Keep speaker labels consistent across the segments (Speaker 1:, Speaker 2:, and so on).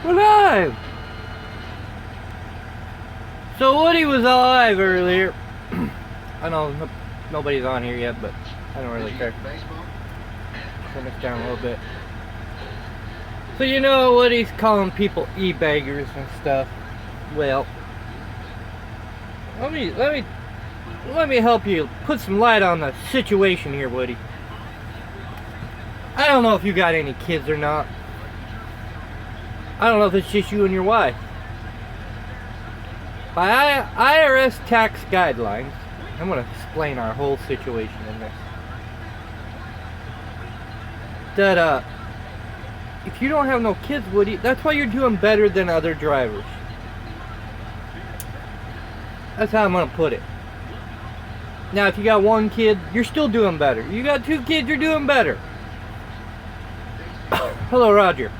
Speaker 1: We're live! So Woody was alive earlier. I know nobody's on here yet, but I don't really care. Turn this down a little bit. So you know Woody's calling people e-beggars and stuff. Well, let me help you put some light on the situation here, Woody. I don't know if you got any kids or not. I don't know if it's just you and your wife. By IRS tax guidelines, I'm going to explain our whole situation in this. That, if you don't have no kids, Woody, that's why you're doing better than other drivers. That's how I'm going to put it. Now, if you got one kid, you're still doing better. You got two kids, you're doing better. Hello, Roger.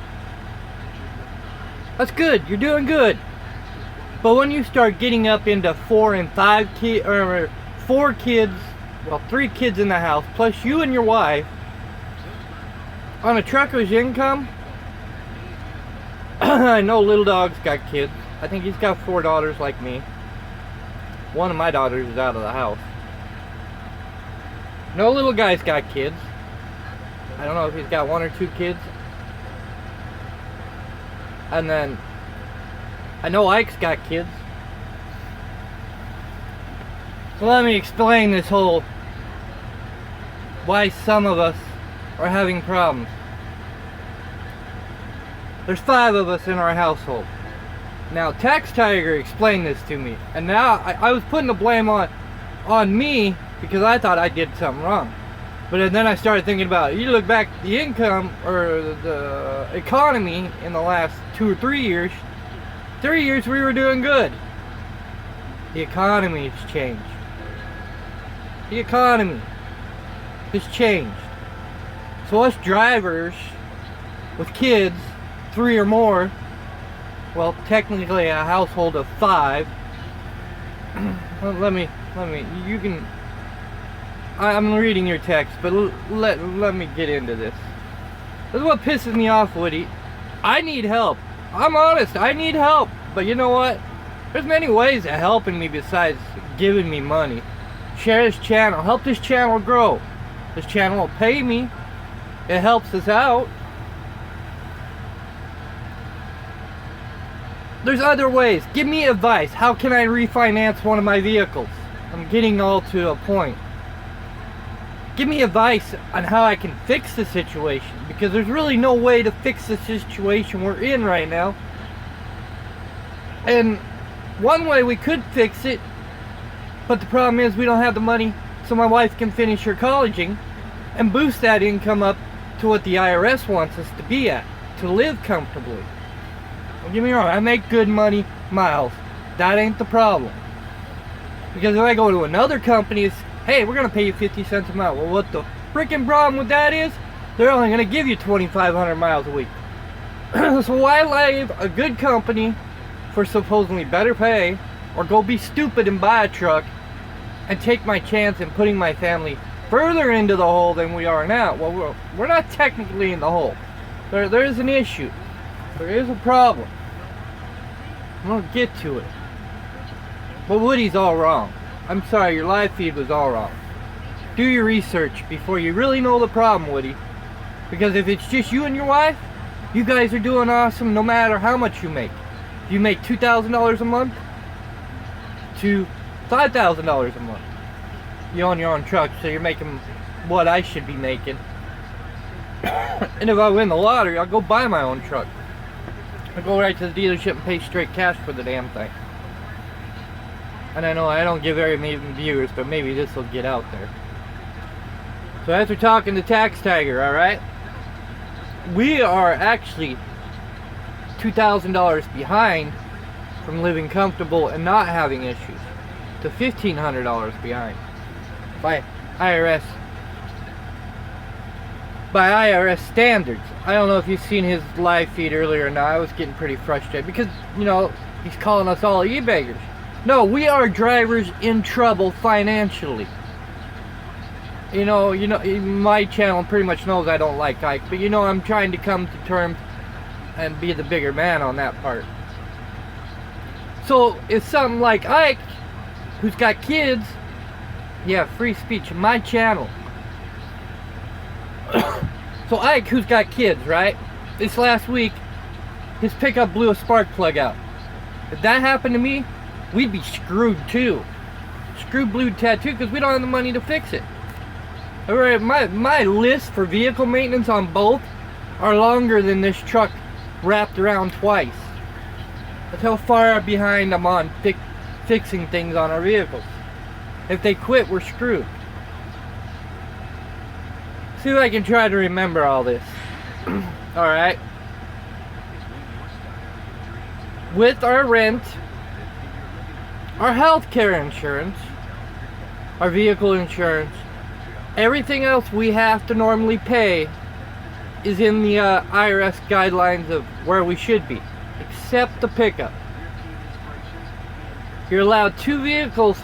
Speaker 1: That's good. You're doing good. But when you start getting up into 4 and 5 kids, or 4 kids, well, 3 kids in the house, plus you and your wife, on a trucker's income, I know Little Dog's got kids. I think he's got 4 daughters like me. One of my daughters is out of the house. No little guy's got kids. I don't know if he's got 1 or 2 kids. And then I know Ike's got kids. So let me explain this whole why some of us are having problems. There's 5 of us in our household. Now Tax Tiger explained this to me, and now I was putting the blame on me because I thought I did something wrong. But then I started thinking about it. You look back at the income or the economy in the last 2 or 3 years. 3 years we were doing good. The economy has changed. The economy has changed. So us drivers with kids, 3 or more, well, technically a household of 5. Let me, you can, I'm reading your text, but let me get into this. This is what pisses me off, Woody. I need help. I'm honest, I need help. But you know what? There's many ways of helping me besides giving me money. Share this channel. Help this channel grow. This channel will pay me. It helps us out. There's other ways. Give me advice. How can I refinance one of my vehicles? I'm getting all to a point. Give me advice on how I can fix the situation, because there's really no way to fix the situation we're in right now. And one way we could fix it, but the problem is we don't have the money so my wife can finish her colleging and boost that income up to what the IRS wants us to be at, to live comfortably. Don't get me wrong, I make good money miles. That ain't the problem. Because if I go to another company, it's, hey, we're going to pay you 50 cents a mile. Well, what the freaking problem with that is, they're only going to give you 2,500 miles a week. So why leave a good company for supposedly better pay, or go be stupid and buy a truck and take my chance in putting my family further into the hole than we are now? Well, we're not technically in the hole. There is an issue. There is a problem. I'm going to get to it. But Woody's all wrong. I'm sorry, your live feed was all wrong. Do your research before you really know the problem, Woody. Because if it's just you and your wife, you guys are doing awesome no matter how much you make. If you make $2,000 a month to $5,000 a month, you own your own truck, so you're making what I should be making. And if I win the lottery, I'll go buy my own truck. I'll go right to the dealership and pay straight cash for the damn thing. And I know I don't get very many viewers, but maybe this will get out there. So after talking to Tax Tiger, alright, we are actually $2,000 behind from living comfortable and not having issues to $1,500 behind by IRS standards. I don't know if you've seen his live feed earlier or not. I was getting pretty frustrated because, you know, he's calling us all e-beggars. No, we are drivers in trouble financially. You know, my channel pretty much knows I don't like Ike, but you know, I'm trying to come to terms and be the bigger man on that part. So it's something like Ike, who's got kids. Yeah, free speech on my channel. So Ike, who's got kids, right? This last week, his pickup blew a spark plug out. If that happened to me, we'd be screwed too. Screwed, blued, tattooed, because we don't have the money to fix it. Alright, my list for vehicle maintenance on both are longer than this truck wrapped around twice. That's how far behind I'm on fixing things on our vehicles. If they quit, we're screwed. See if I can try to remember all this. Alright. With our rent, our health care insurance, our vehicle insurance, everything else we have to normally pay is in the IRS guidelines of where we should be, except the pickup. You're allowed 2 vehicles,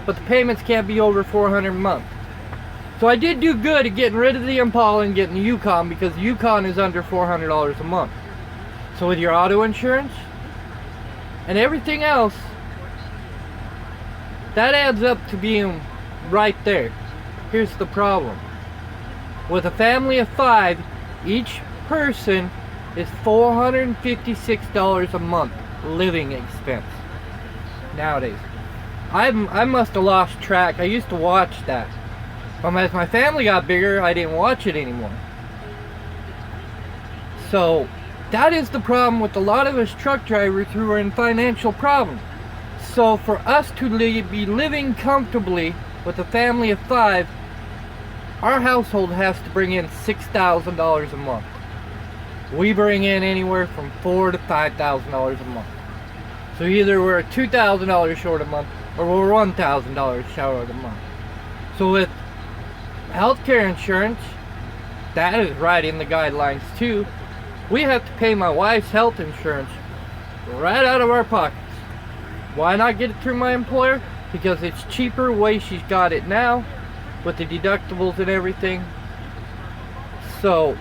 Speaker 1: but the payments can't be over $400 a month. So I did do good at getting rid of the Impala and getting the Yukon, because the Yukon is under $400 a month. So with your auto insurance and everything else, that adds up to being right there. Here's the problem. With a family of 5, each person is $456 a month living expense nowadays. I must have lost track. I used to watch that. But as my family got bigger, I didn't watch it anymore. So that is the problem with a lot of us truck drivers who are in financial problems. So for us to be living comfortably with a family of 5, our household has to bring in $6,000 a month. We bring in anywhere from $4,000 to $5,000 a month. So either we're $2,000 short a month, or we're $1,000 short a month. So with healthcare insurance, that is right in the guidelines too. We have to pay my wife's health insurance right out of our pockets. Why not get it through my employer? Because it's cheaper the way she's got it now, with the deductibles and everything. So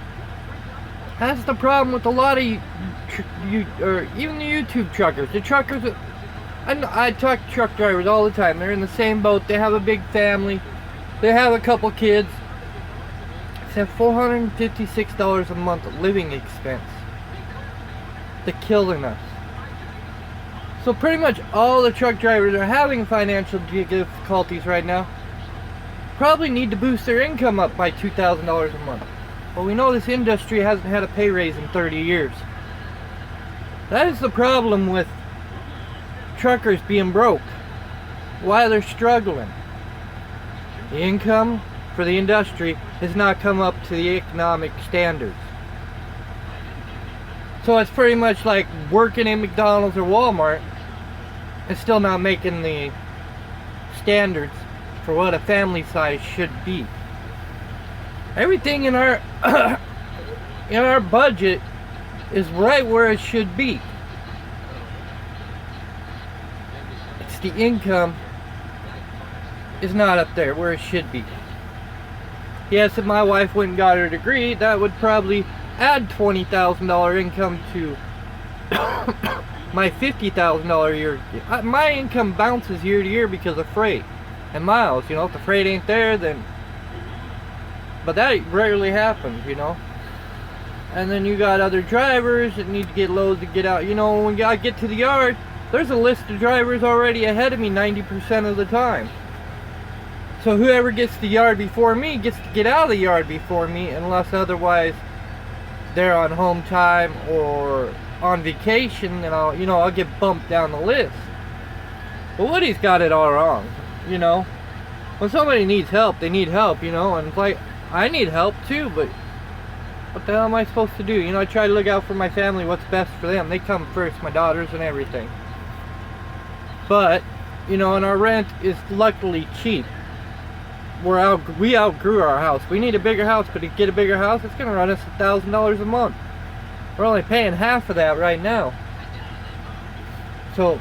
Speaker 1: that's the problem with a lot of or even the YouTube truckers. The truckers, I talk to truck drivers all the time. They're in the same boat. They have a big family. They have a couple kids. It's at $456 a month of living expense. They're killing us. So pretty much all the truck drivers are having financial difficulties right now. Probably need to boost their income up by $2,000 a month. But we know this industry hasn't had a pay raise in 30 years. That is the problem with truckers being broke. Why they're struggling. The income for the industry has not come up to the economic standards. So it's pretty much like working in McDonald's or Walmart and still not making the standards for what a family size should be. Everything in our in our budget is right where it should be. It's the income is not up there where it should be. Yes, if my wife went and got her degree, that would probably add $20,000 income to my $50,000 a year. My income bounces year to year because of freight and miles. You know, if the freight ain't there, then... But that rarely happens, you know. And then you got other drivers that need to get loads to get out. You know, when I get to the yard, there's a list of drivers already ahead of me 90% of the time. So whoever gets to the yard before me gets to get out of the yard before me, unless otherwise they're on home time or on vacation, and I'll get bumped down the list. But Woody's got it all wrong, you know. When somebody needs help, they need help, you know, and it's like, I need help too, but what the hell am I supposed to do? You know, I try to look out for my family, what's best for them. They come first, my daughters and everything. But, you know, and our rent is luckily cheap. We outgrew our house. We need a bigger house, but to get a bigger house, it's going to run us $1,000 a month. We're only paying half of that right now. So,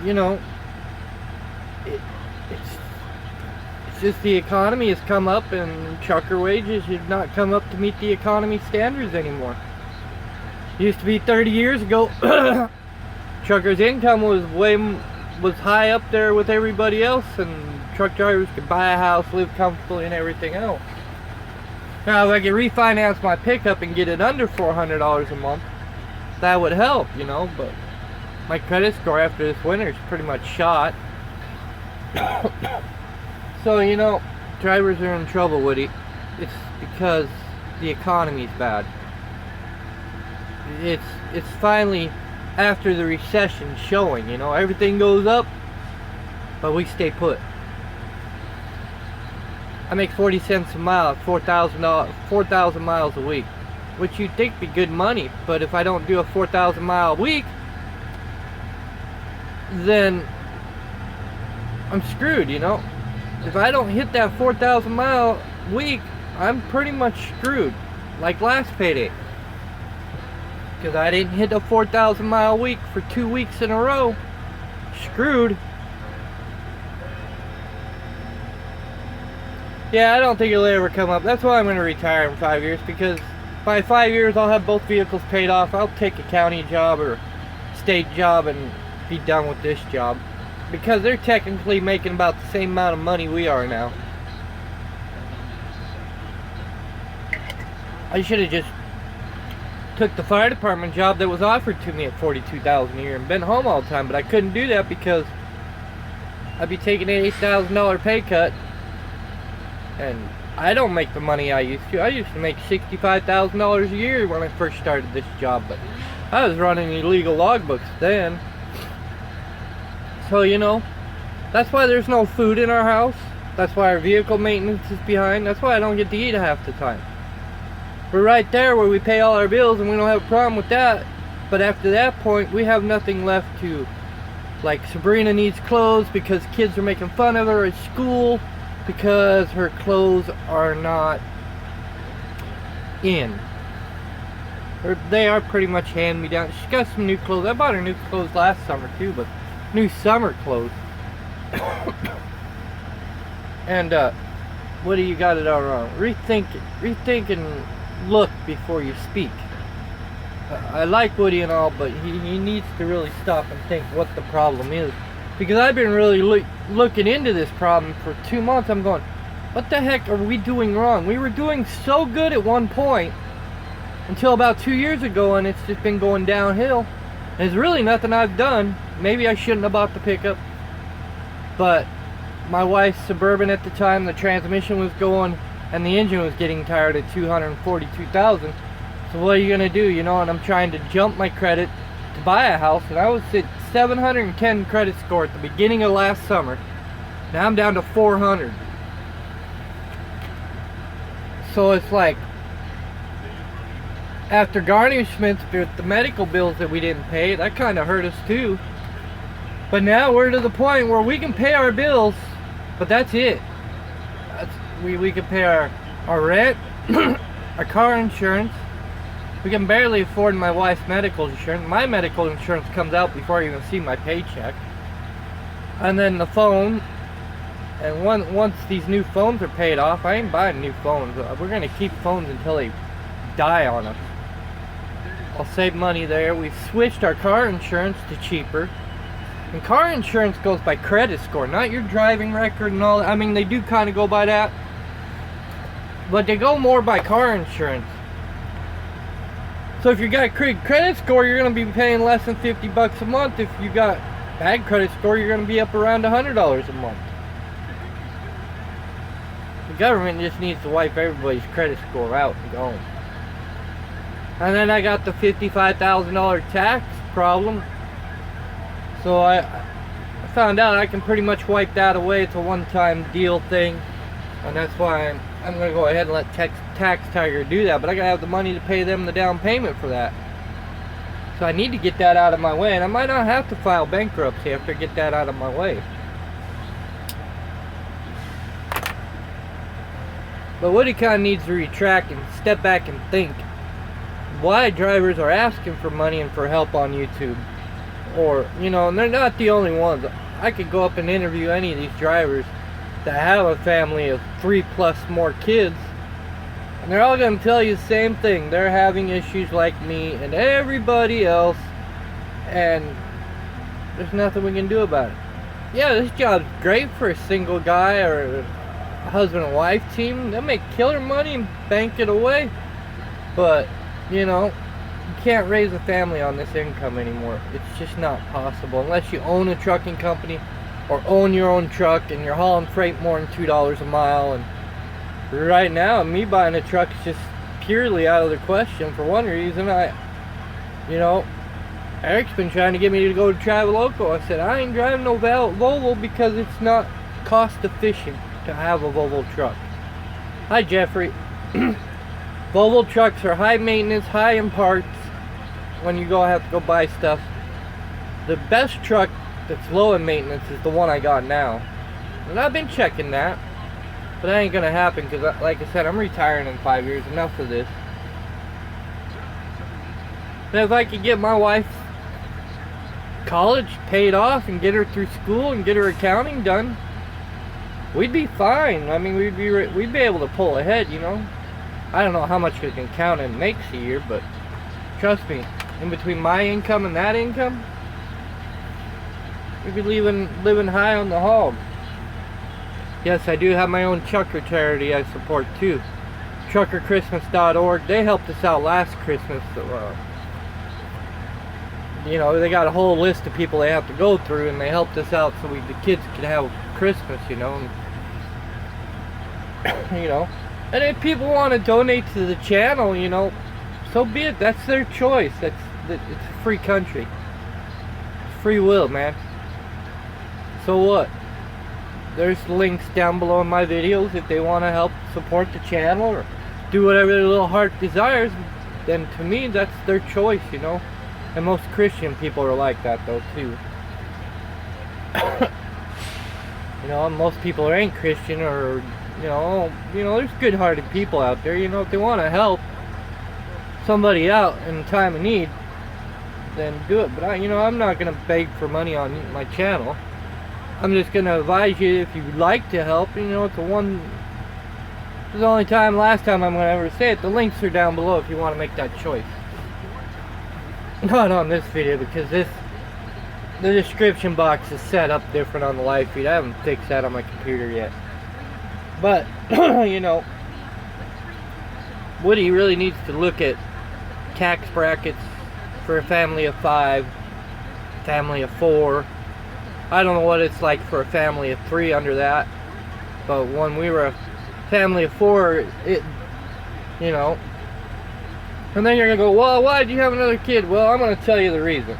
Speaker 1: you know, it's just the economy has come up, and trucker wages have not come up to meet the economy standards anymore. Used to be 30 years ago, truckers' income was high up there with everybody else, and truck drivers could buy a house, live comfortably, and everything else. Now, if I could refinance my pickup and get it under $400 a month, that would help, you know, but my credit score after this winter is pretty much shot. So, you know, drivers are in trouble, Woody. It's because the economy's bad. It's finally, after the recession, showing, you know, everything goes up, but we stay put. I make 40 cents a mile, 4,000 miles a week, which you'd think be good money, but if I don't do a 4,000 mile week, then I'm screwed, you know. If I don't hit that 4,000 mile week, I'm pretty much screwed, like last payday. Because I didn't hit a 4,000 mile week for 2 weeks in a row. Screwed. Yeah, I don't think it'll ever come up. That's why I'm going to retire in 5 years, because by 5 years I'll have both vehicles paid off. I'll take a county job or state job and be done with this job. Because they're technically making about the same amount of money we are now. I should have just took the fire department job that was offered to me at $42,000 a year and been home all the time, but I couldn't do that because I'd be taking an $8,000 pay cut, and I don't make the money I used to. I used to make $65,000 a year when I first started this job, but I was running illegal logbooks then. So, you know, that's why there's no food in our house. That's why our vehicle maintenance is behind. That's why I don't get to eat half the time. We're right there where we pay all our bills and we don't have a problem with that. But after that point, we have nothing left to, like, Sabrina needs clothes because kids are making fun of her at school because her clothes are not in. Or they are pretty much hand-me-down. She's got some new clothes. I bought her new clothes last summer too, but new summer clothes. And what do you got it all wrong? Rethink and look before you speak. I like Woody and all, but he needs to really stop and think what the problem is, because I've been really looking into this problem for 2 months. I'm going, what the heck are we doing wrong? We were doing so good at one point until about 2 years ago, and it's just been going downhill. There's really nothing I've done. Maybe I shouldn't have bought the pickup, but my wife's Suburban at the time, the transmission was going and the engine was getting tired at 242,000. So what are you gonna do, you know? And I'm trying to jump my credit to buy a house, and I was at 710 credit score at the beginning of last summer. Now I'm down to 400. So it's like, after garnishments with the medical bills that we didn't pay, that kind of hurt us too. But now we're to the point where we can pay our bills, but that's it. We can pay our rent, our car insurance. We can barely afford my wife's medical insurance. My medical insurance comes out before I even see my paycheck. And then the phone. And once these new phones are paid off, I ain't buying new phones. We're going to keep phones until they die on us. I'll save money there. We've switched our car insurance to cheaper. And car insurance goes by credit score, not your driving record and all that. I mean, they do kind of go by that, but they go more by car insurance. So if you got credit score, you're going to be paying less than 50 bucks a month. If you got bad credit score, you're going to be up around $100 a month. The government just needs to wipe everybody's credit score out and go. And then I got the $55,000 tax problem. So I found out I can pretty much wipe that away. It's a one-time deal thing, and that's why I'm going to go ahead and let Tax Tiger do that. But I got to have the money to pay them the down payment for that. So I need to get that out of my way, and I might not have to file bankruptcy after I get that out of my way. But Woody kind of needs to retract and step back and think why drivers are asking for money and for help on YouTube. Or, you know, and they're not the only ones. I could go up and interview any of these drivers that have a family of 3+ more kids, And they're all going to tell you the same thing. They're having issues like me and everybody else. And there's nothing we can do about it. Yeah, this job's great for a single guy or a husband and wife team. They'll make killer money and bank it away. But, you know, you can't raise a family on this income anymore. It's just not possible. Unless you own a trucking company or own your own truck and you're hauling freight more than $2 a mile. And right now, me buying a truck is just purely out of the question. For one reason, Eric's been trying to get me to go to Traveloco. I said, I ain't driving no Volvo because it's not cost efficient to have a Volvo truck. Hi, Jeffrey. Volvo trucks are high maintenance, high in parts when you have to go buy stuff. The best truck that's low in maintenance is the one I got now. And I've been checking that. But that ain't gonna happen because, like I said, I'm retiring in 5 years. Enough of this. And if I could get my wife's college paid off and get her through school and get her accounting done, we'd be fine. I mean, we'd be able to pull ahead, you know. I don't know how much we can count and makes a year, but trust me, in between my income and that income, we'd be living high on the hog. Yes, I do have my own trucker charity I support too. Truckerchristmas.org. They helped us out last Christmas. So, you know, they got a whole list of people they have to go through, and they helped us out so the kids could have Christmas, you know. And, you know, and if people want to donate to the channel, you know, so be it. That's their choice. It's a free country. It's free will, man. So what? There's links down below in my videos if they want to help support the channel or do whatever their little heart desires. Then to me, that's their choice, you know. And most Christian people are like that, though, too. You know, most people ain't Christian, or you know, there's good-hearted people out there. You know, if they want to help somebody out in time of need, then do it. But I'm not gonna beg for money on my channel. I'm just gonna advise you, if you'd like to help. You know, it's the only last time I'm gonna ever say it. The links are down below if you want to make that choice. Not on this video, because the description box is set up different on the live feed. I haven't fixed that on my computer yet. But, you know, Woody really needs to look at tax brackets for a family of 5, family of 4. I don't know what it's like for a family of 3 under that. But when we were a family of 4, you know. And then you're going to go, well, why did you have another kid? Well, I'm going to tell you the reason.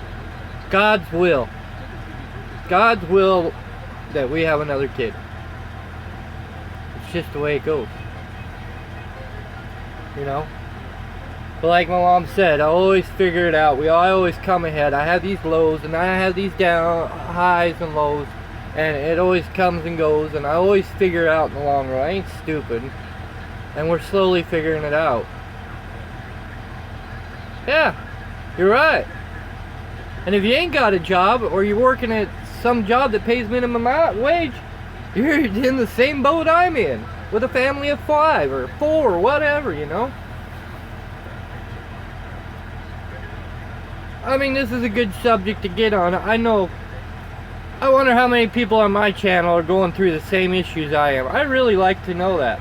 Speaker 1: God's will. God's will that we have another kid. It's just the way it goes. You know? But like my mom said, I always figure it out. I always come ahead. I have these lows and I have these highs and lows. And it always comes and goes. And I always figure it out in the long run. I ain't stupid. And we're slowly figuring it out. Yeah, you're right. And if you ain't got a job, or you're working at some job that pays minimum wage, you're in the same boat I'm in, with a family of 5 or 4 or whatever, you know. I mean, this is a good subject to get on. I know, I wonder how many people on my channel are going through the same issues I am. I really like to know that.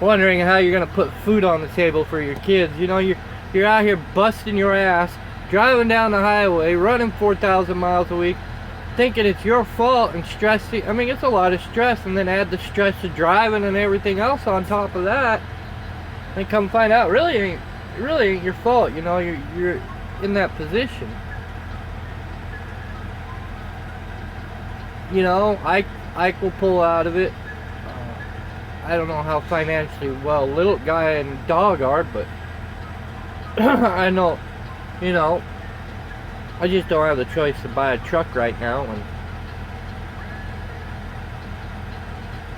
Speaker 1: Wondering how you're gonna put food on the table for your kids. You know, you're out here busting your ass, driving down the highway, running 4,000 miles a week, thinking it's your fault and stressing. I mean, it's a lot of stress, and then add the stress of driving and everything else on top of that, and come find out it really ain't your fault. You know, you're in that position. You know, Ike will pull out of it. I don't know how financially well little guy and dog are, but I know, you know, I just don't have the choice to buy a truck right now. And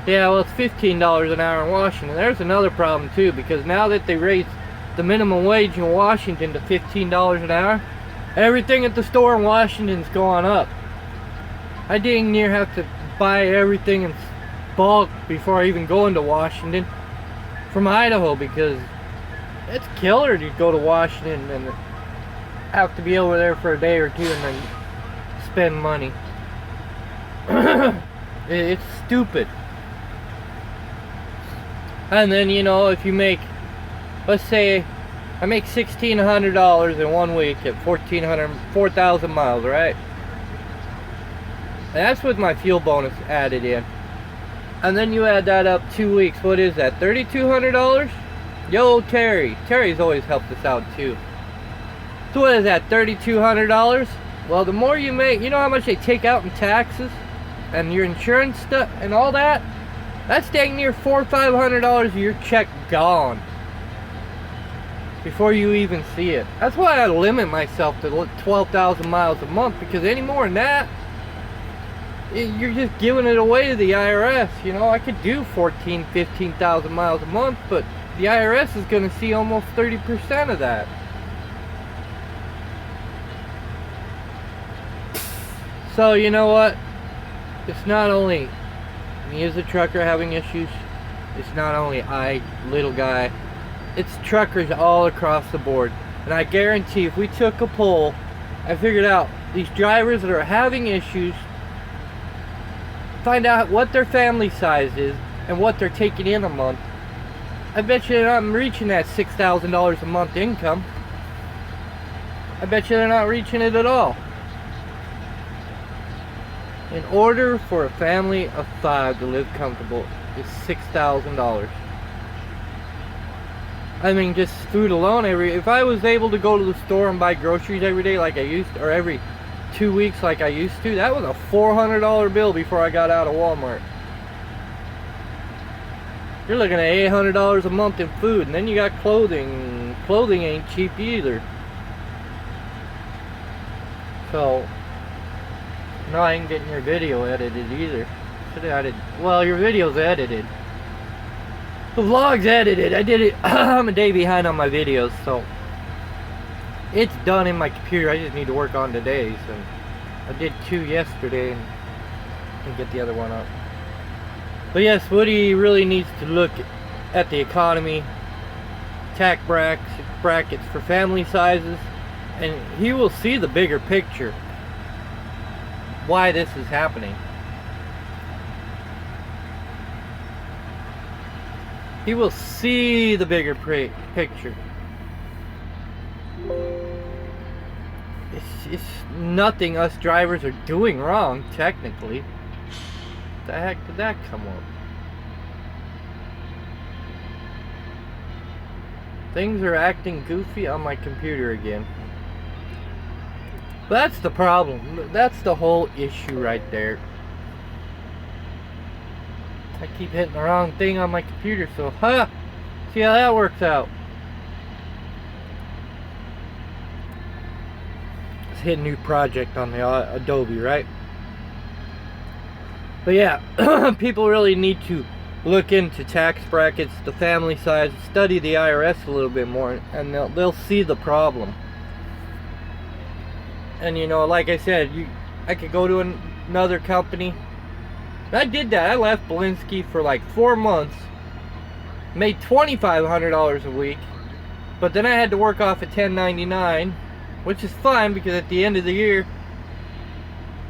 Speaker 1: yeah, well, it's $15 an hour in Washington. There's another problem too, because now that they raised the minimum wage in Washington to $15 an hour, everything at the store in Washington's going up. I dang near have to buy everything in bulk before I even go into Washington. from Idaho, because it's killer to go to Washington and have to be over there for a day or two and then spend money. It's stupid. And then, you know, if you make, let's say I make $1,600 in 1 week at 4,000 miles, right? And that's with my fuel bonus added in. And then you add that up 2 weeks. What is that? $3,200? Yo, Terry. Terry's always helped us out too. So what is that? $3,200? Well, the more you make, you know how much they take out in taxes and your insurance stuff and all that? That's dang near $400 or $500 of your check gone before you even see it. That's why I limit myself to 12,000 miles a month, because any more than that, you're just giving it away to the IRS. You know, I could do 14,000, 15,000 miles a month, but the IRS is going to see almost 30% of that. So, you know what? It's not only me as a trucker having issues. It's not only I, little guy. It's truckers all across the board. And I guarantee if we took a poll and figured out these drivers that are having issues, find out what their family size is and what they're taking in a month, I bet you they're not reaching that $6,000 a month income. I bet you they're not reaching it at all. In order for a family of 5 to live comfortable, is $6,000. I mean, just food alone. If I was able to go to the store and buy groceries every day like I used to, or every 2 weeks like I used to, that was a $400 bill before I got out of Walmart. You're looking at $800 a month in food, and then you got clothing. Clothing ain't cheap either. So, no, I ain't getting your video edited either. Well, your video's edited. The vlog's edited. I did it. I'm a day behind on my videos, so it's done in my computer. I just need to work on today's. And I did 2 yesterday and get the other one up. But yes, Woody really needs to look at the economy, tax brackets for family sizes, and he will see the bigger picture. Why this is happening. He will see the bigger picture. It's nothing us drivers are doing wrong, technically. The heck did that come up? Things are acting goofy on my computer again. That's the problem. That's the whole issue right there. I keep hitting the wrong thing on my computer, so see how that works out. Let's hit a new project on the Adobe, right? But yeah, people really need to look into tax brackets, the family size, study the IRS a little bit more, and they'll see the problem. And you know, like I said, I could go to another company. I did that. I left Belinsky for like 4 months, made $2,500 a week, but then I had to work off a 1099, which is fine because at the end of the year,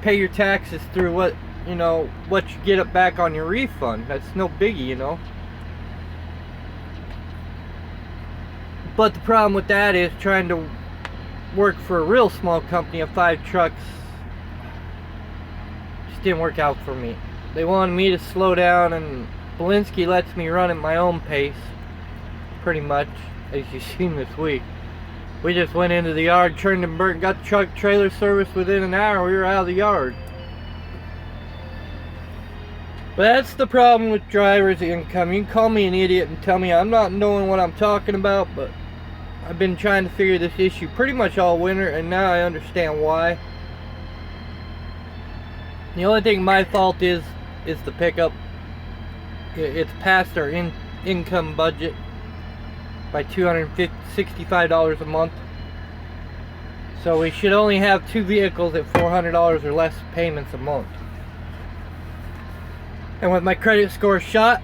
Speaker 1: pay your taxes through what you get it back on your refund. That's no biggie, you know. But the problem with that is trying to work for a real small company of 5 trucks just didn't work out for me. They wanted me to slow down, and Belinsky lets me run at my own pace, pretty much, as you've seen this week. We just went into the yard, turned and burnt, got the truck trailer service within an hour. We were out of the yard. But that's the problem with driver's income. You can call me an idiot and tell me I'm not knowing what I'm talking about, but I've been trying to figure this issue pretty much all winter, and now I understand why. The only thing my fault is the pickup. It's past our income budget by $265 a month. So we should only have 2 vehicles at $400 or less payments a month. And with my credit score shot,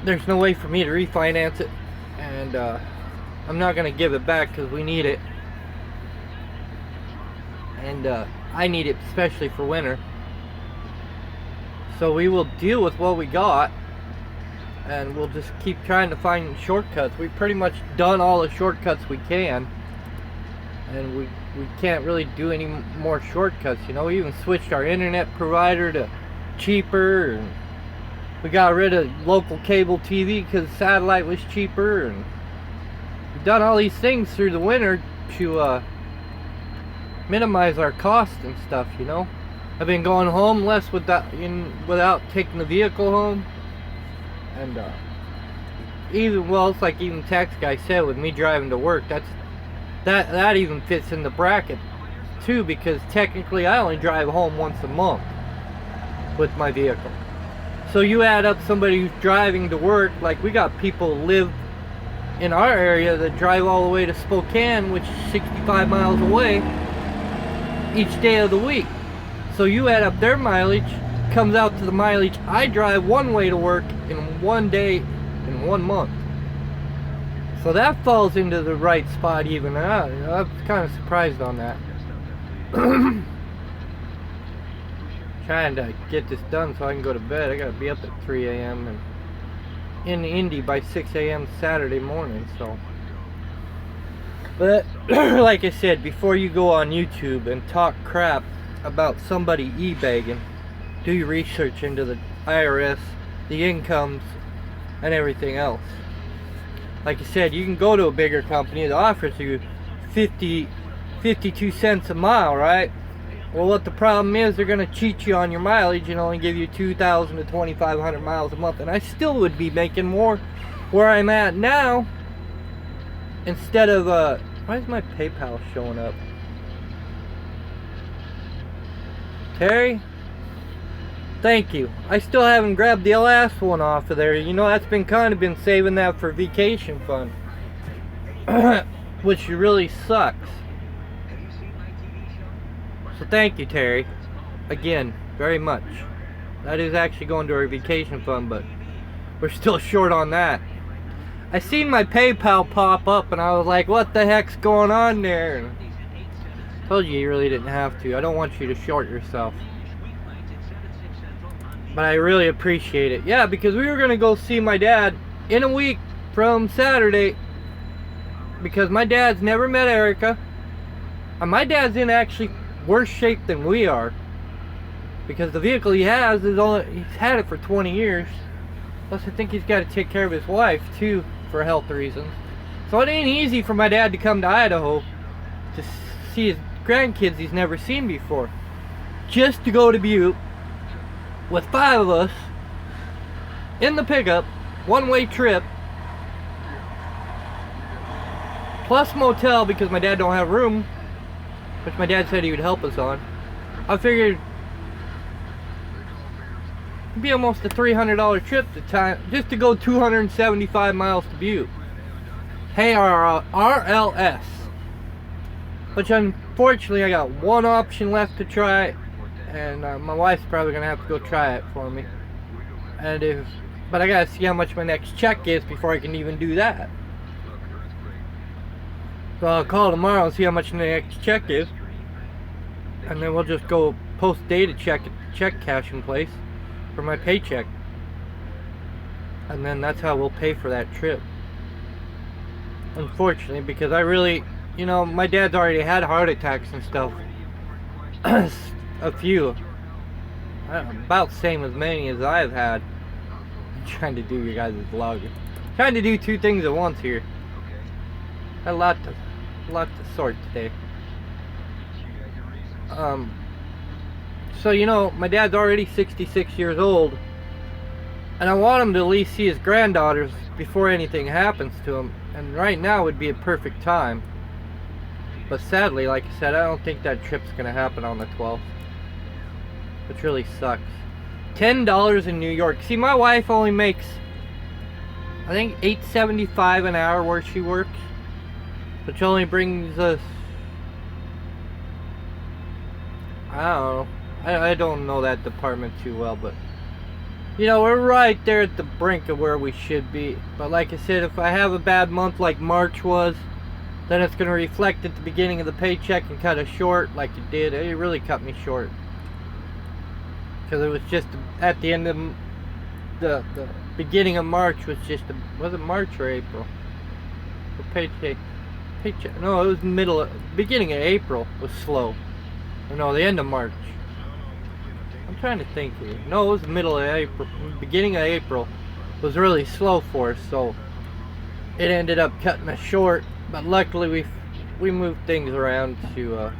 Speaker 1: there's no way for me to refinance it, and I'm not gonna give it back because we need it, and I need it especially for winter. So we will deal with what we got, and we'll just keep trying to find shortcuts. We've pretty much done all the shortcuts we can, and we can't really do any more shortcuts, you know. We even switched our internet provider to cheaper, and we got rid of local cable TV because satellite was cheaper, and we've done all these things through the winter to minimize our costs and stuff, you know. I've been going home less without taking the vehicle home, and even, well, it's like even tax guy said, with me driving to work, that even fits in the bracket too, because technically I only drive home once a month with my vehicle. So you add up somebody who's driving to work, like we got people who live in our area that drive all the way to Spokane, which is 65 miles away, each day of the week. So you add up their mileage, comes out to the mileage I drive one way to work in one day in 1 month. So that falls into the right spot even. I'm kind of surprised on that. Trying to get this done so I can go to bed. I gotta be up at 3 a.m. and in Indy by 6 a.m. Saturday morning, so. But like I said, before you go on YouTube and talk crap about somebody e-bagging, do your research into the IRS, the incomes, and everything else. Like I said, you can go to a bigger company that offers you 52 cents a mile, right? Well, what the problem is, they're going to cheat you on your mileage and only give you 2,000 to 2,500 miles a month, and I still would be making more where I'm at now. Instead of why is my PayPal showing up? Terry, thank you. I still haven't grabbed the last one off of there. You know, that's been been saving that for vacation fund, which really sucks. So thank you, Terry, again, very much. That is actually going to our vacation fund, but we're still short on that. I seen my PayPal pop up and I was like, what the heck's going on there? And told you really didn't have to. I don't want you to short yourself. But I really appreciate it. Yeah, because we were going to go see my dad in a week from Saturday. Because my dad's never met Erica. And my dad's in actually worse shape than we are. Because the vehicle he has is he's had it for 20 years. Plus I think he's got to take care of his wife too for health reasons. So it ain't easy for my dad to come to Idaho to see his grandkids he's never seen before. Just to go to Butte with 5 of us in the pickup, one-way trip, plus motel because my dad don't have room, which my dad said he would help us on. I figured it'd be almost a $300 trip just to go 275 miles to Butte. Hey, our RLS, which unfortunately I got one option left to try, and my wife's probably gonna have to go try it for me. But I gotta see how much my next check is before I can even do that. So I'll call tomorrow and see how much the next check is, and then we'll just go post data check cashing place for my paycheck, and then that's how we'll pay for that trip. Unfortunately, because I really, you know, my dad's already had heart attacks and stuff. A few. About the same as many as I've had. I'm trying to do your guys' vlog. Trying to do 2 things at once here. A lot to sort today. So, you know, my dad's already 66 years old, and I want him to at least see his granddaughters before anything happens to him, and right now would be a perfect time. But sadly, like I said, I don't think that trip's gonna happen on the 12th, which really sucks. $10 in New York. See, my wife only makes, I think, $8.75 an hour where she works, which only brings us, I don't know. I don't know that department too well, but You know, we're right there at the brink of where we should be. But like I said, if I have a bad month like March was, then it's going to reflect at the beginning of the paycheck and cut us short like it did. It really cut me short. Because it was just at the end of the beginning of March was just, was it March or April? The paycheck, no, it was beginning of April was slow. Or no, the end of March. I'm trying to think here. No, it was the middle of April. Beginning of April was really slow for us, so it ended up cutting us short. But luckily we moved things around to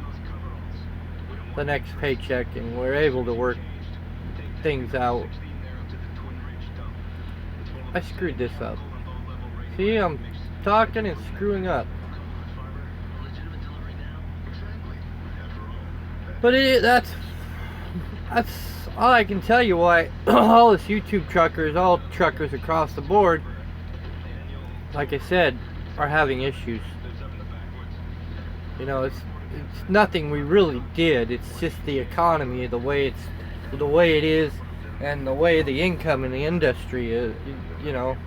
Speaker 1: the next paycheck, and we're able to work things out. I screwed this up. See, I'm talking and screwing up. But that's all I can tell you why all this YouTube truckers, all truckers across the board, like I said, are having issues. You know, it's nothing we really did. It's just the economy, the way it is, and the way the income in the industry is. You know,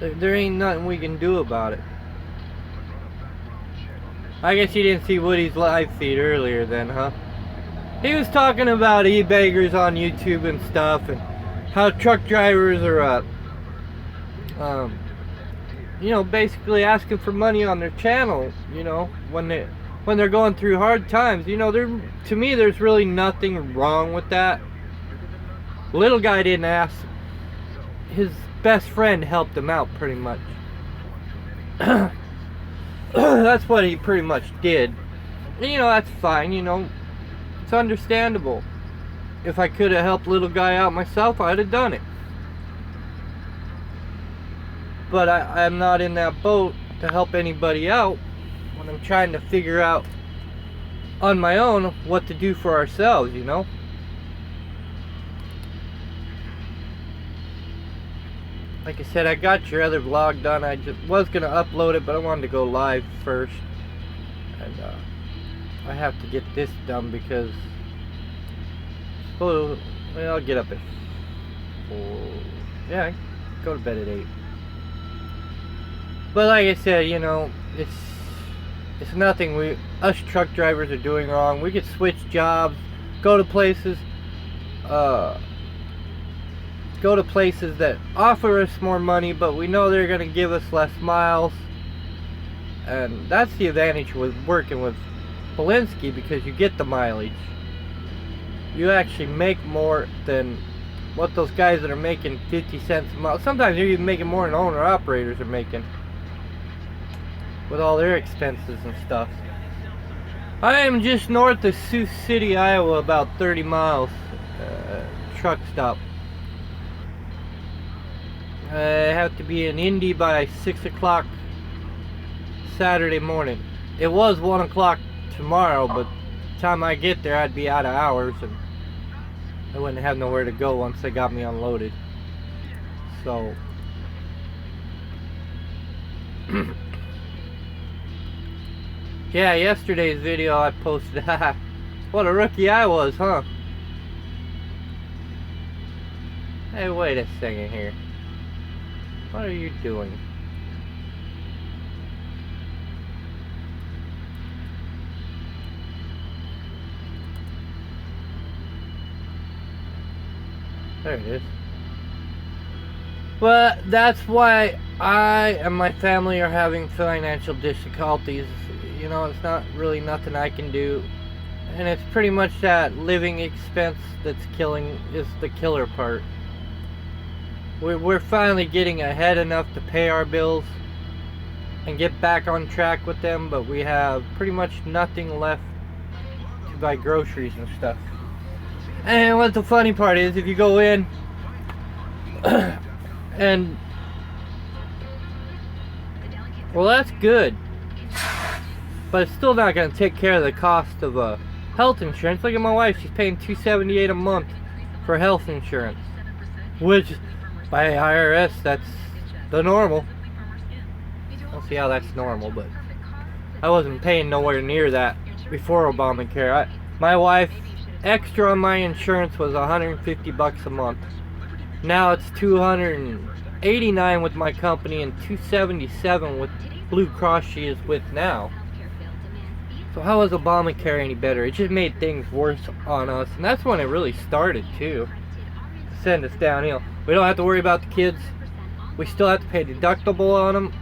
Speaker 1: there ain't nothing we can do about it. I guess you didn't see Woody's live feed earlier then, huh? He was talking about e-beggars on YouTube and stuff, and how truck drivers are, you know, basically asking for money on their channel, you know, when they're going through hard times. You know, to me, there's really nothing wrong with that. Little guy didn't ask. His best friend helped him out, pretty much. That's what he pretty much did. And, you know, that's fine, you know. It's understandable. If I could have helped little guy out myself, I'd have done it. But I'm not in that boat to help anybody out when I'm trying to figure out on my own what to do for ourselves, you know? Like I said, I got your other vlog done. I just was going to upload it, but I wanted to go live first. And I have to get this done because, well, I'll get up at 4. Yeah, I go to bed at 8. But like I said, you know, it's nothing us truck drivers are doing wrong. We could switch jobs, go to places that offer us more money, but we know they're going to give us less miles. And that's the advantage with working with Polinsky, because you get the mileage. You actually make more than what those guys that are making 50 cents a mile. Sometimes you're even making more than owner-operators are making with all their expenses and stuff. I am just north of Sioux City, Iowa, about 30 miles. Truck stop. I have to be in Indy by 6 o'clock Saturday morning. It was 1 o'clock tomorrow, but the time I get there I'd be out of hours and I wouldn't have nowhere to go once they got me unloaded. So yeah, yesterday's video I posted. What a rookie I was, huh? Hey, wait a second here. What are you doing? There it is. Well, that's why I and my family are having financial difficulties. You know, it's not really nothing I can do. And it's pretty much that living expense that's is the killer part. We're finally getting ahead enough to pay our bills and get back on track with them, but we have pretty much nothing left to buy groceries and stuff. And what the funny part is, if you go in and, well, that's good, but it's still not going to take care of the cost of health insurance. Look at my wife, she's paying $278 a month for health insurance, which by IRS, that's the normal. I don't see how that's normal, but I wasn't paying nowhere near that before Obamacare. My wife, extra on my insurance was $150 a month. Now it's 289 with my company and 277 with Blue Cross she is with now. So how is Obamacare any better? It just made things worse on us, and that's when it really started too. Send us downhill. We don't have to worry about the kids. We still have to pay deductible on them.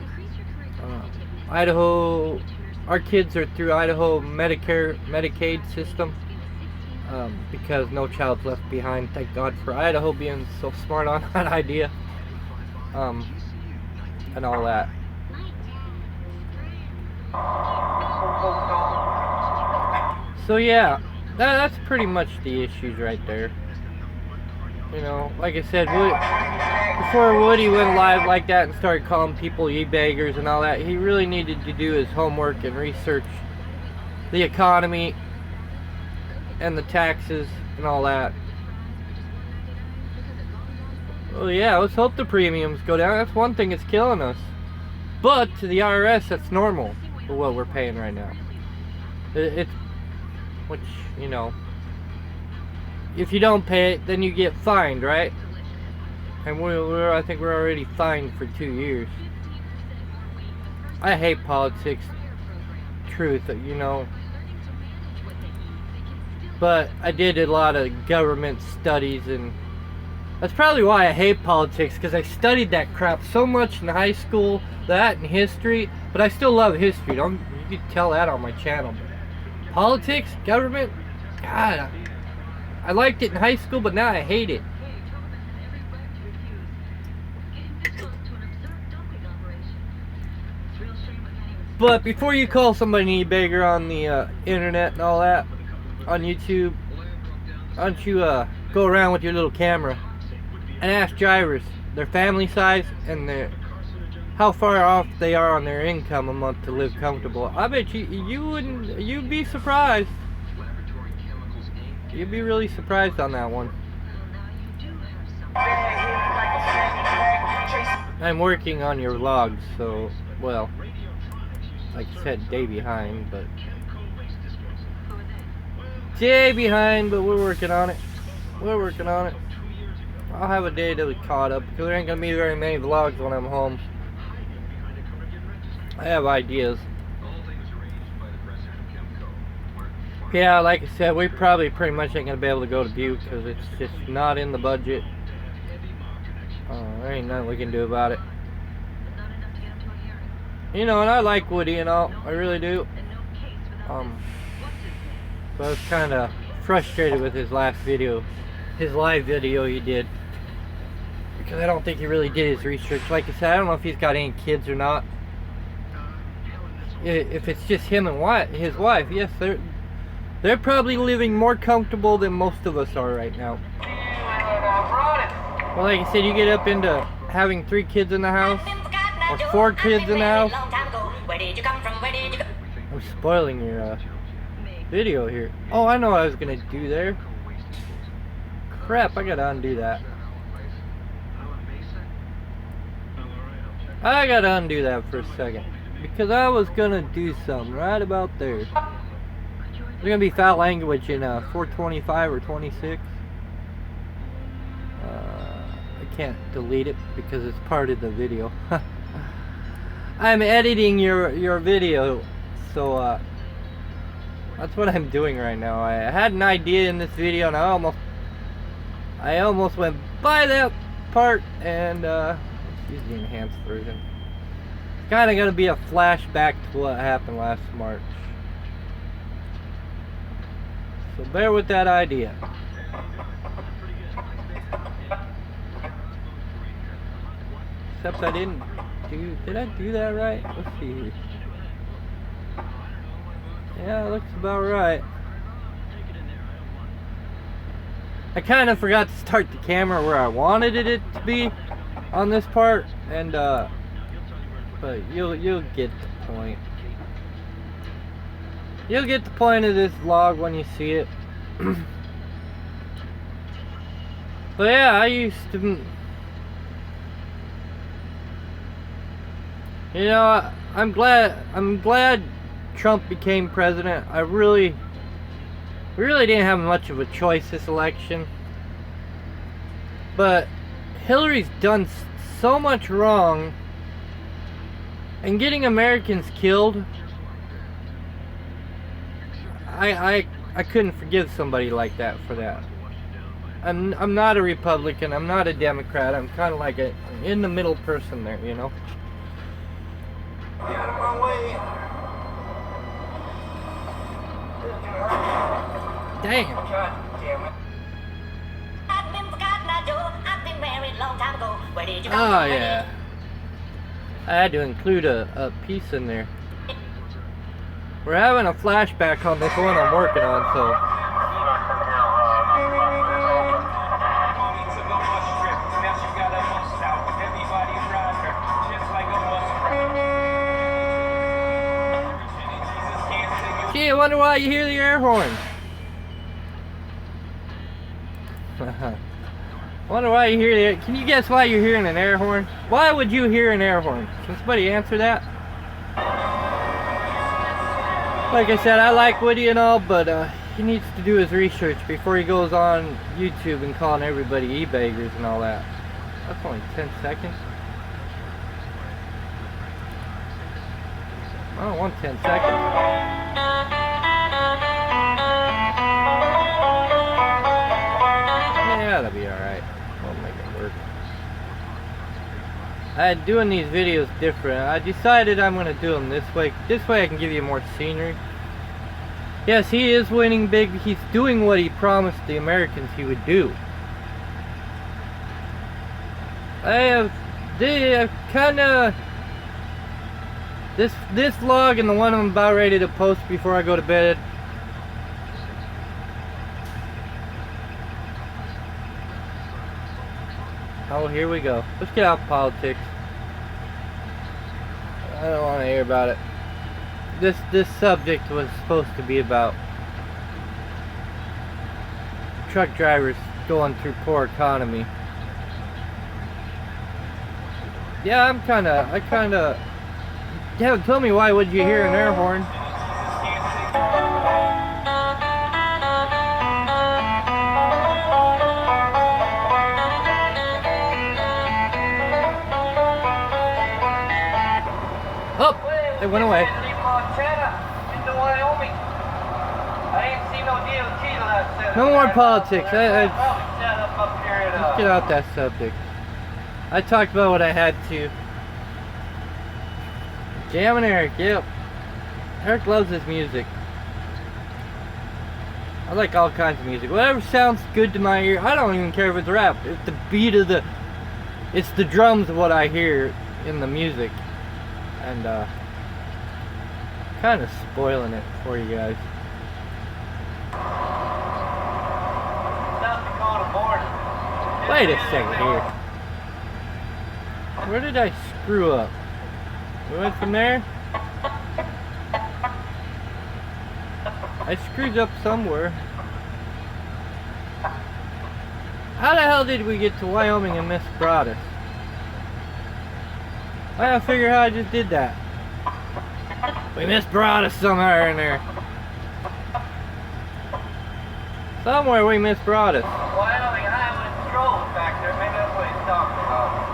Speaker 1: Idaho, our kids are through Idaho Medicaid system, because No Child's Left Behind. Thank God for Idaho being so smart on that idea, and all that. So yeah, that's pretty much the issues right there. You know, like I said, before Woody went live like that and started calling people e-beggars and all that, he really needed to do his homework and research the economy and the taxes and all that. Well, yeah, let's hope the premiums go down. That's one thing that's killing us. But to the IRS, that's normal for what we're paying right now. It's, which, you know, if you don't pay it, then you get fined, right? And I think we're already fined for 2 years. I hate politics, truth, you know. But I did a lot of government studies, and that's probably why I hate politics, because I studied that crap so much in high school, that and history. But I still love history. You can tell that on my channel. But politics, government, God, I liked it in high school, but now I hate it. But before you call somebody an e-beggar on the internet and all that, on YouTube, why don't you go around with your little camera and ask drivers their family size and how far off they are on their income a month to live comfortable. I bet you'd be surprised. You'd be really surprised on that one. I'm working on your vlogs, so, well, like I said, day behind, but we're working on it. We're working on it. I'll have a day to be caught up, because there ain't gonna be very many vlogs when I'm home. I have ideas. Yeah, like I said, we probably pretty much ain't gonna be able to go to Butte, because it's just not in the budget. There ain't nothing we can do about it. You know, and I like Woody and all, I really do. But I was kind of frustrated with his last video, his live video he did, because I don't think he really did his research. Like I said, I don't know if he's got any kids or not. If it's just him and his wife, yes, they're probably living more comfortable than most of us are right now. Well, like I said, you get up into having 3 kids in the house, or 4 kids in the house. I'm spoiling your video here. Oh, I know what I was gonna do there. Crap, I gotta undo that. I gotta undo that for a second, because I was gonna do something right about there. There's gonna be foul language in 425 or 26. I can't delete it because it's part of the video. I'm editing your video, so that's what I'm doing right now. I had an idea in this video, and I almost went by that part, and let's use the enhanced version. It's kind of gonna be a flashback to what happened last March. So bear with that idea. Except I didn't do. Did I do that right? Let's see here. Yeah, it looks about right. I kind of forgot to start the camera where I wanted it to be on this part, and but you'll get the point. You'll get the point of this vlog when you see it. But yeah, I used to, you know, I'm glad Trump became president. We really didn't have much of a choice this election. But Hillary's done so much wrong, and getting Americans killed, I couldn't forgive somebody like that for that. I'm not a Republican, I'm not a Democrat, I'm kind of like a in the middle person there, you know.
Speaker 2: Get out of my way.
Speaker 1: Damn.
Speaker 2: God damn it.
Speaker 1: Oh yeah. I had to include a piece in there. We're having a flashback on this one I'm working on, so. Gee, I wonder why you hear the air horn. I wonder why you hear the. Can you guess why you're hearing an air horn? Why would you hear an air horn? Can somebody answer that? Like I said, I like Woody and all, but he needs to do his research before he goes on YouTube and calling everybody e-baggers and all that. That's only 10 seconds. I don't want 10 seconds. Yeah, that'll be alright. We'll make it work. Doing these videos different. I decided I'm going to do them this way. This way I can give you more scenery. Yes, he is winning big. He's doing what he promised the Americans he would do. I've kind of... This vlog and the one I'm about ready to post before I go to bed. Oh, here we go. Let's get out of politics. I don't want to hear about it. This subject was supposed to be about truck drivers going through poor economy. Yeah, I kinda. You haven't told me why would you hear an air horn? Oh, it went away. No more politics. Let's get out that subject. I talked about what I had to. Jamming Eric, yep. Eric loves his music. I like all kinds of music. Whatever sounds good to my ear. I don't even care if it's rap. It's the beat of it's the drums of what I hear in the music. And kind of spoiling it for you guys. Wait a second here. Where did I screw up? We went from there? I screwed up somewhere. How the hell did we get to Wyoming and miss Broadus? I gotta figure how I just did that. We missed Broadus somewhere in there. Somewhere we missed Broadus.
Speaker 2: Wyoming Highland Stroll back there. Maybe that's what he's talking about.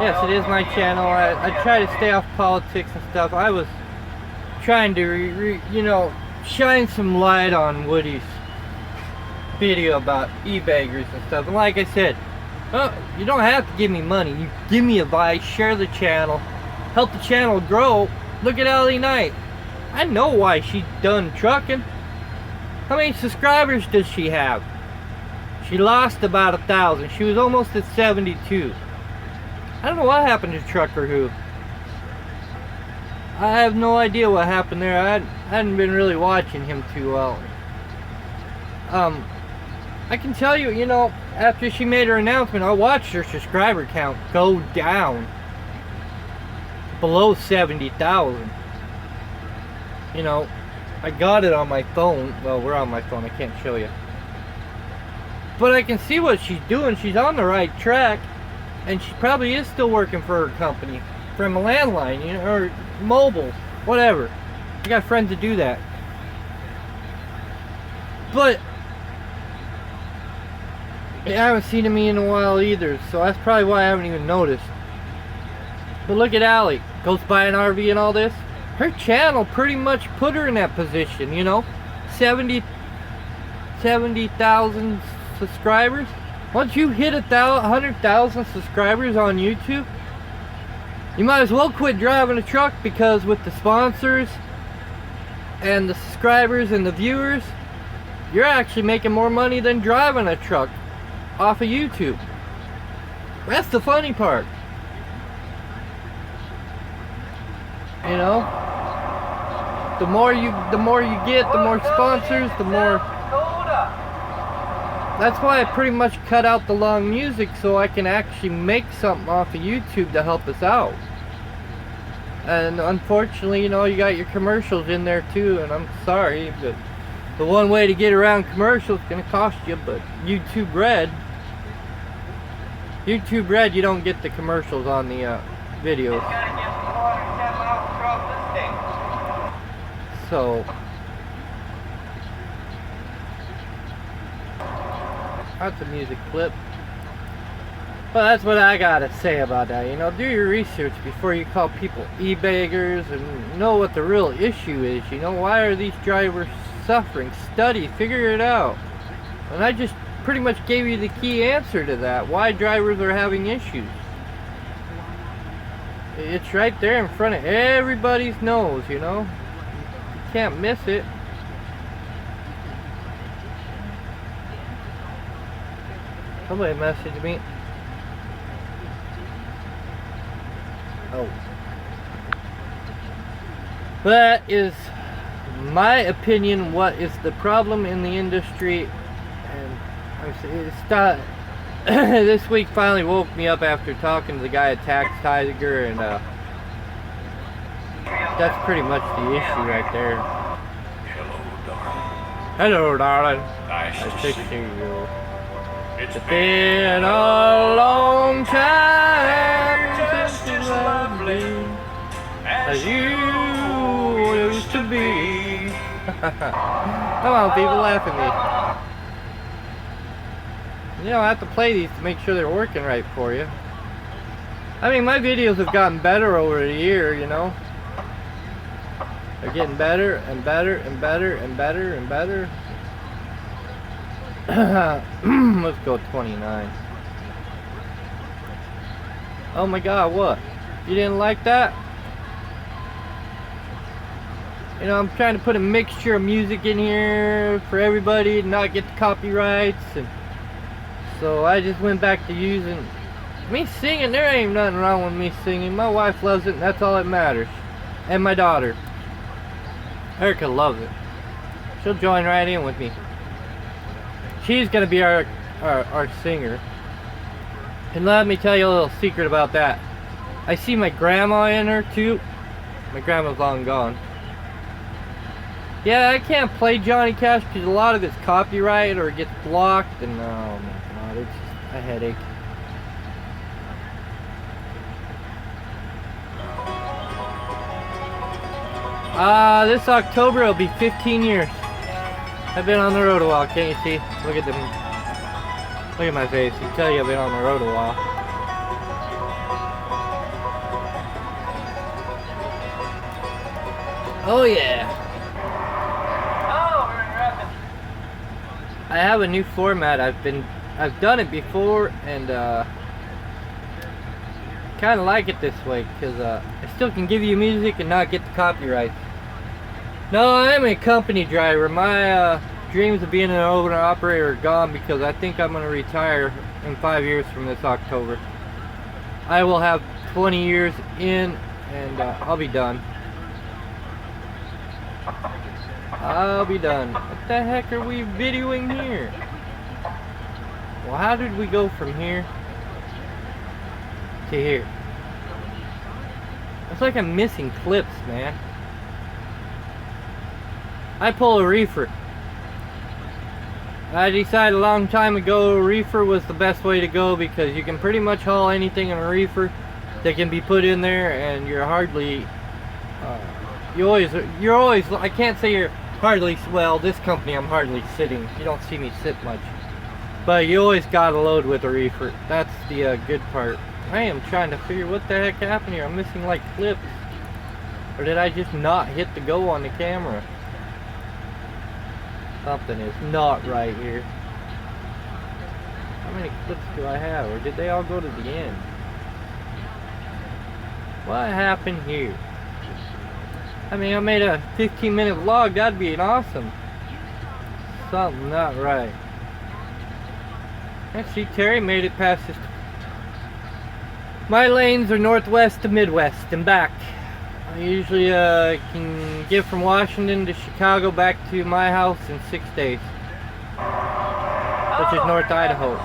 Speaker 1: Yes, it is my channel. I try to stay off politics and stuff. I was trying to, you know, shine some light on Woody's video about e-baggers and stuff. And like I said, you don't have to give me money. You give me advice, share the channel, help the channel grow. Look at Ellie Knight. I know why she's done trucking. How many subscribers does she have? She lost about 1,000. She was almost at 72. I don't know what happened to Trucker Who. I have no idea what happened there. I hadn't been really watching him too well. I can tell you, you know, after she made her announcement, I watched her subscriber count go down below 70,000. You know, I got it on my phone. Well, we're on my phone. I can't show you. But I can see what she's doing. She's on the right track. And she probably is still working for her company. From a landline, you know, or mobile. Whatever. I got friends that do that. But Yeah, I haven't seen him in a while either, so that's probably why I haven't even noticed. But look at Allie, goes by an RV and all this. Her channel pretty much put her in that position, you know. 70,000 subscribers. Once you hit 100,000 subscribers on YouTube, you might as well quit driving a truck, because with the sponsors and the subscribers and the viewers, you're actually making more money than driving a truck off of YouTube. That's the funny part. You know, the more you get, the more sponsors, the more. That's why I pretty much cut out the long music, so I can actually make something off of YouTube to help us out. And unfortunately, you know, you got your commercials in there too, and I'm sorry, but the one way to get around commercials is going to cost you. But YouTube Red, you don't get the commercials on the videos. So that's a music clip. But that's what I gotta say about that. You know, do your research before you call people e-beggars, and know what the real issue is. You know, why are these drivers suffering? Study, figure it out. And I just pretty much gave you the key answer to that. Why drivers are having issues. It's right there in front of everybody's nose, you know. You can't miss it. Somebody messaged me. Oh. That is my opinion. What is the problem in the industry? And this week finally woke me up after talking to the guy at Tax Tiger, and that's pretty much the issue right there. Hello, darling. Nice to see you. It's been a long time since you lovely as you used to be. Come on, people, laugh at me. You know, I have to play these to make sure they're working right for you. I mean, my videos have gotten better over the year, you know. They're getting better and better and better and better and better. Let's go 29. Oh my god, what? You didn't like that? You know, I'm trying to put a mixture of music in here for everybody to not get the copyrights, and so I just went back to using me singing. There ain't nothing wrong with me singing. My wife loves it, and that's all that matters. And my daughter, Erica, loves it. She'll join right in with me. She's gonna be our singer. And let me tell you a little secret about that. I see my grandma in her too. My grandma's long gone. Yeah, I can't play Johnny Cash because a lot of it's copyright or it gets blocked, and oh my god, it's just a headache. This October it'll be 15 years. I've been on the road a while, can't you see? Look at them. Look at my face. You can tell you I've been on the road a while. Oh yeah.
Speaker 2: Oh, we're in Rapid.
Speaker 1: I have a new format. I've done it before, and kind of like it this way because I still can give you music and not get the copyright. No, I'm a company driver. My dreams of being an owner operator are gone because I think I'm going to retire in 5 years from this October. I will have 20 years in, and I'll be done. I'll be done. What the heck are we videoing here? Well, how did we go from here to here? It's like I'm missing clips, man. I pull a reefer. I decided a long time ago a reefer was the best way to go because you can pretty much haul anything in a reefer that can be put in there, and you're hardly you're always I can't say you're hardly, well, this company I'm hardly sitting. You don't see me sit much. But you always gotta load with a reefer. That's the good part. I am trying to figure what the heck happened here. I'm missing like clips. Or did I just not hit the go on the camera? Something is not right here. How many clips do I have? Or did they all go to the end? What happened here? I mean, I made a 15-minute vlog. That'd be awesome. Something not right. Actually, Terry made it past this. My lanes are northwest to Midwest and back. I usually can get from Washington to Chicago back to my house in 6 days. Which is North Idaho.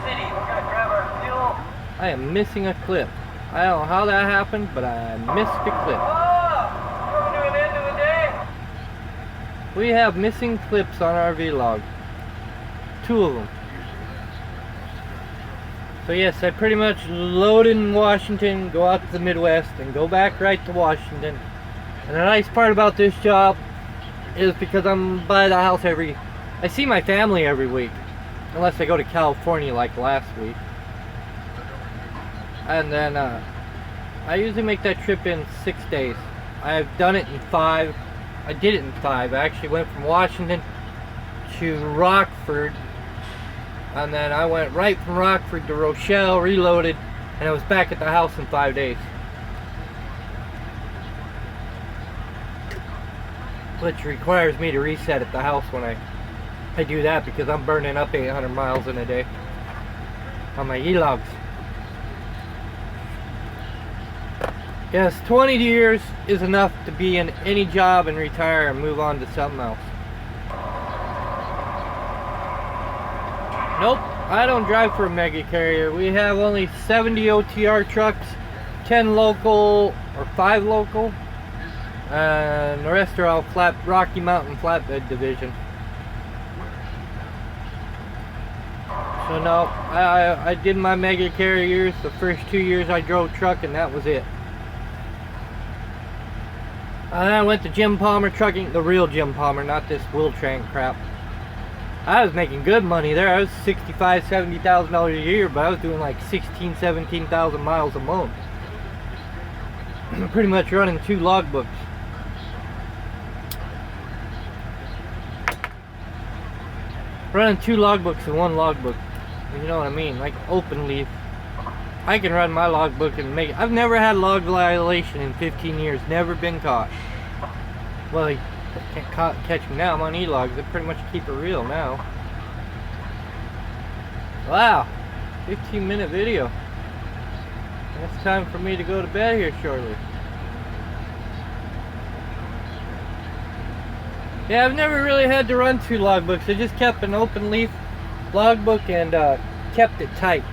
Speaker 1: I am missing a clip. I don't know how that happened, but I missed a clip. We have missing clips on our vlog. 2 of them. So yes, I pretty much load in Washington, go out to the Midwest, and go back right to Washington. And the nice part about this job is because I'm by the house I see my family every week. Unless I go to California like last week. And then I usually make that trip in 6 days. I've done it in 5. I did it in 5. I actually went from Washington to Rockford. And then I went right from Rockford to Rochelle, reloaded, and I was back at the house in 5 days. Which requires me to reset at the house when I do that, because I'm burning up 800 miles in a day on my e-logs. Yes, 20 years is enough to be in any job and retire and move on to something else. Nope, I don't drive for a mega carrier. We have only 70 OTR trucks, 10 local or 5 local, and the rest are all Rocky Mountain flatbed division. So no, I did my mega carrier years. The first 2 years I drove truck, and that was it. And then I went to Jim Palmer Trucking, the real Jim Palmer, not this Wiltrank crap. I was making good money there. I was $65,000, $70,000 a year, but I was doing like 16,000, 17,000 miles a month. Pretty much running 2 logbooks. Running 2 logbooks in 1 logbook. You know what I mean? Like open leaf. I can run my logbook and make it. I've never had log violation in 15 years. Never been caught. Well, you can't catch me now. I'm on e-logs. They pretty much keep it real now. Wow. 15-minute video. It's time for me to go to bed here shortly. Yeah, I've never really had to run 2 logbooks. I just kept an open leaf logbook and kept it tight.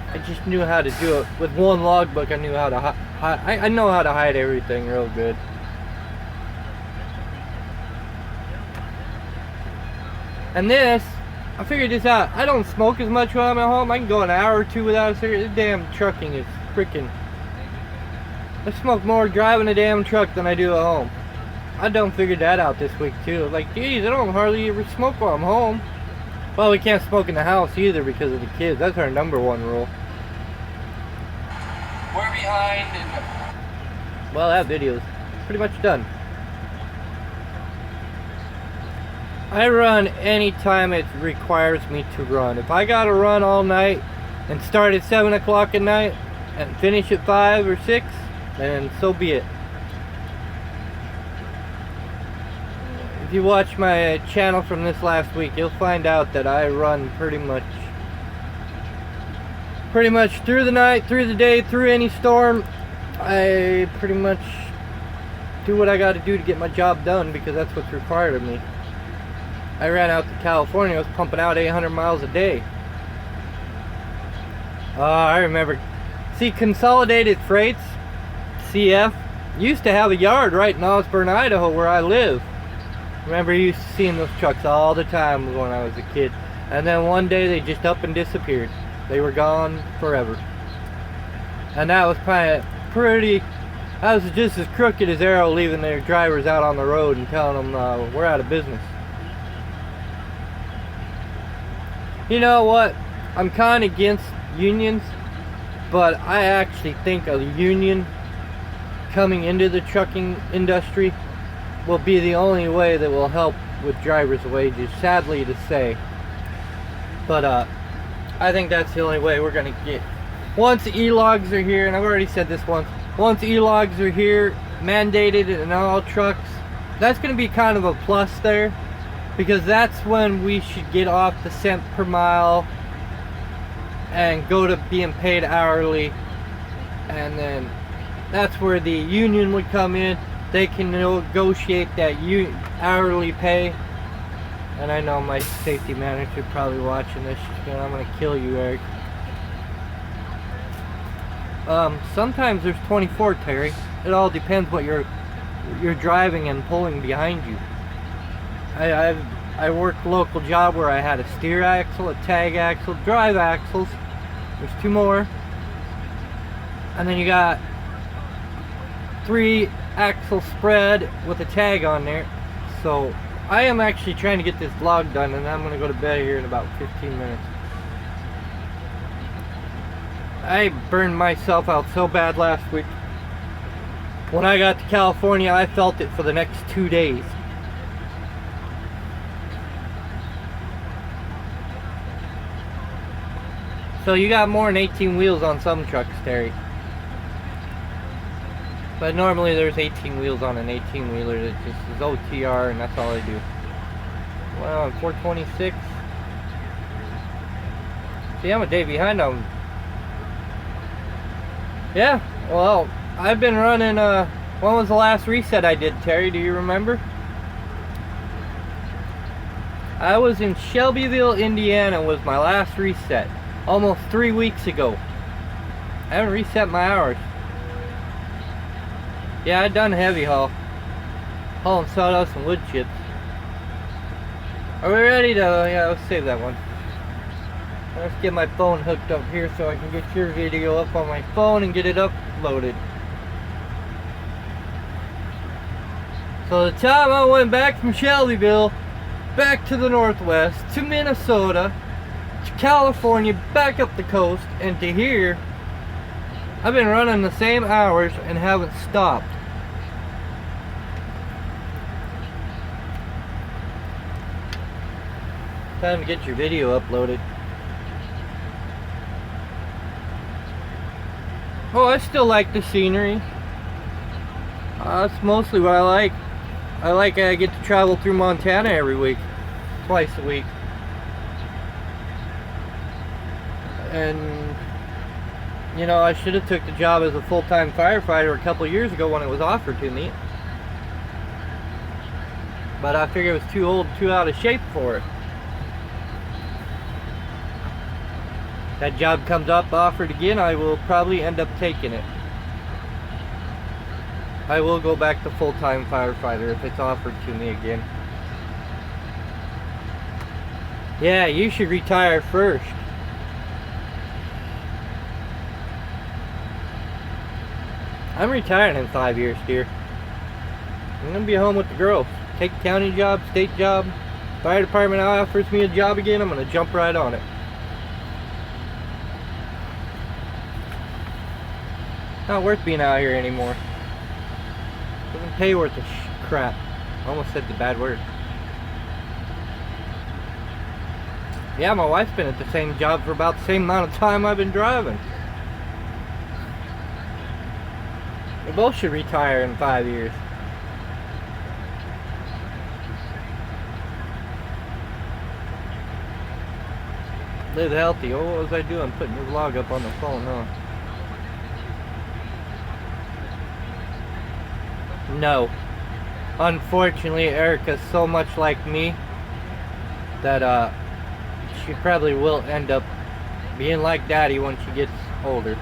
Speaker 1: I just knew how to do it. With 1 logbook, I knew how to I know how to hide everything real good. And this, I figured this out. I don't smoke as much when I'm at home. I can go an hour or 2 without a cigarette. This damn trucking is freaking... I smoke more driving a damn truck than I do at home. I done figured that out this week too. Like, geez, I don't hardly ever smoke while I'm home. Well, we can't smoke in the house either because of the kids. That's our #1 rule. We're behind and... Well, that video's pretty much done. I run anytime it requires me to run. If I gotta run all night and start at 7 o'clock at night and finish at 5 or 6, then so be it. If you watch my channel from this last week, you'll find out that I run pretty much through the night, through the day, through any storm. I pretty much do what I got to do to get my job done because that's what's required of me. I ran out to California. I was pumping out 800 miles a day. I remember. See, Consolidated Freights, CF, used to have a yard right in Osburn, Idaho, where I live. Remember, you used to seeing those trucks all the time when I was a kid. And then one day they just up and disappeared. They were gone forever. And that was that was just as crooked as Arrow leaving their drivers out on the road and telling them we're out of business. You know what? I'm kind of against unions, but I actually think a union coming into the trucking industry will be the only way that will help with drivers' wages, sadly to say. But I think that's the only way we're gonna get. Once e-logs are here, and I've already said this once e-logs are here, mandated in all trucks, that's gonna be kind of a plus there, because that's when we should get off the cent per mile and go to being paid hourly, and then that's where the union would come in. They can negotiate that hourly pay. And I know my safety manager probably watching this. She's going, I'm gonna kill you, Eric. Sometimes there's 24, Terry. It all depends what you're driving and pulling behind you. I worked a local job where I had a steer axle, a tag axle, drive axles. There's 2 more. And then you got 3 axle spread with a tag on there. So I am actually trying to get this vlog done, and I'm gonna go to bed here in about 15 minutes. I burned myself out so bad last week. When I got to California, I felt it for the next 2 days. So you got more than 18 wheels on some trucks, Terry. But normally there's 18 wheels on an 18 wheeler that just is OTR, and that's all I do. Well, I'm 426. See, I'm a day behind on. Yeah, well, I've been running, when was the last reset I did, Terry? Do you remember? I was in Shelbyville, Indiana was my last reset. Almost 3 weeks ago. I haven't reset my hours. Yeah, I done heavy haul. Hauling sawdust and wood chips. Are we ready to, yeah, let's save that one. Let's get my phone hooked up here so I can get your video up on my phone and get it uploaded. So the time I went back from Shelbyville, back to the Northwest, to Minnesota, to California, back up the coast, and to here, I've been running the same hours and haven't stopped. Time to get your video uploaded. Oh, I still like the scenery. That's mostly what I like. I get to travel through Montana every week. Twice a week. And you know, I should have took the job as a full-time firefighter a couple years ago when it was offered to me. But I figured it was too old, too out of shape for it. That job comes up, offered again, I will probably end up taking it. I will go back to full-time firefighter if it's offered to me again. Yeah, you should retire first. I'm retiring in 5 years, dear. I'm gonna be home with the girls. Take a county job, state job. Fire department offers me a job again, I'm gonna jump right on it. Not worth being out here anymore. Doesn't pay worth a crap. I almost said the bad word. Yeah, my wife's been at the same job for about the same amount of time I've been driving. We both should retire in 5 years. Live healthy. Oh, what was I doing? Putting the vlog up on the phone, huh? No. Unfortunately, Erica's so much like me that she probably will end up being like Daddy when she gets older.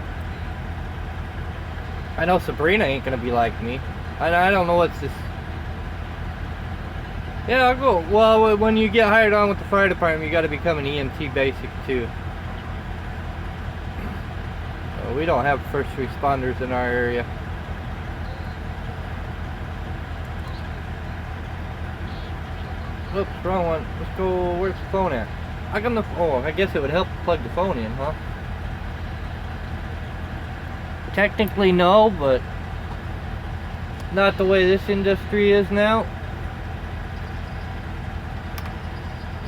Speaker 1: I know Sabrina ain't gonna be like me. I don't know what's this. Yeah, I'll go. Well, when you get hired on with the fire department, you gotta become an EMT basic too. We don't have first responders in our area. Oops, wrong one. Let's go, where's the phone at? I got the. Oh, I guess it would help to plug the phone in, huh? Technically, no, but not the way this industry is now.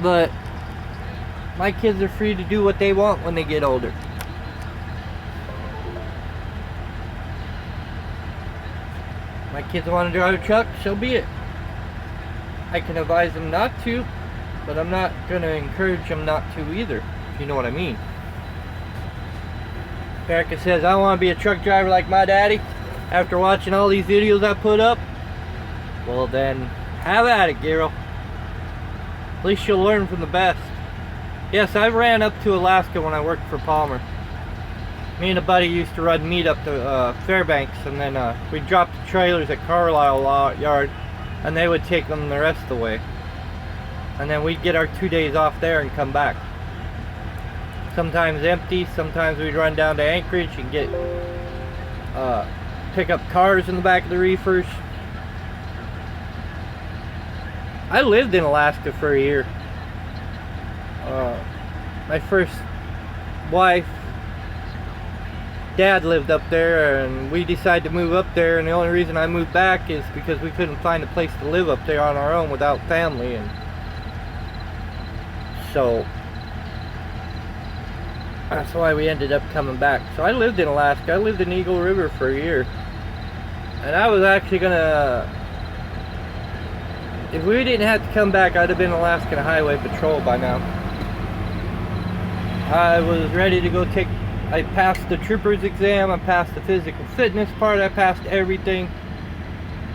Speaker 1: But my kids are free to do what they want when they get older. My kids want to drive a truck, so be it. I can advise them not to, but I'm not going to encourage them not to either, if you know what I mean. Erica says, I want to be a truck driver like my daddy after watching all these videos I put up. Well then, have at it, girl. At least you'll learn from the best. Yes, I ran up to Alaska when I worked for Palmer. Me and a buddy used to run meat up to Fairbanks, and then we'd drop the trailers at Carlisle Yard, and they would take them the rest of the way. And then we'd get our 2 days off there and come back. Sometimes empty, sometimes we'd run down to Anchorage and get pick up cars in the back of the reefers. I lived in Alaska for a year. My first wife, dad lived up there, and we decided to move up there, and the only reason I moved back is because we couldn't find a place to live up there on our own without family, and so that's why we ended up coming back. So I lived in Alaska. I lived in Eagle River for a year, and I was actually gonna, if we didn't have to come back, I'd have been Alaskan Highway Patrol by now. I was ready to go take, I passed the trooper's exam, I passed the physical fitness part, I passed everything.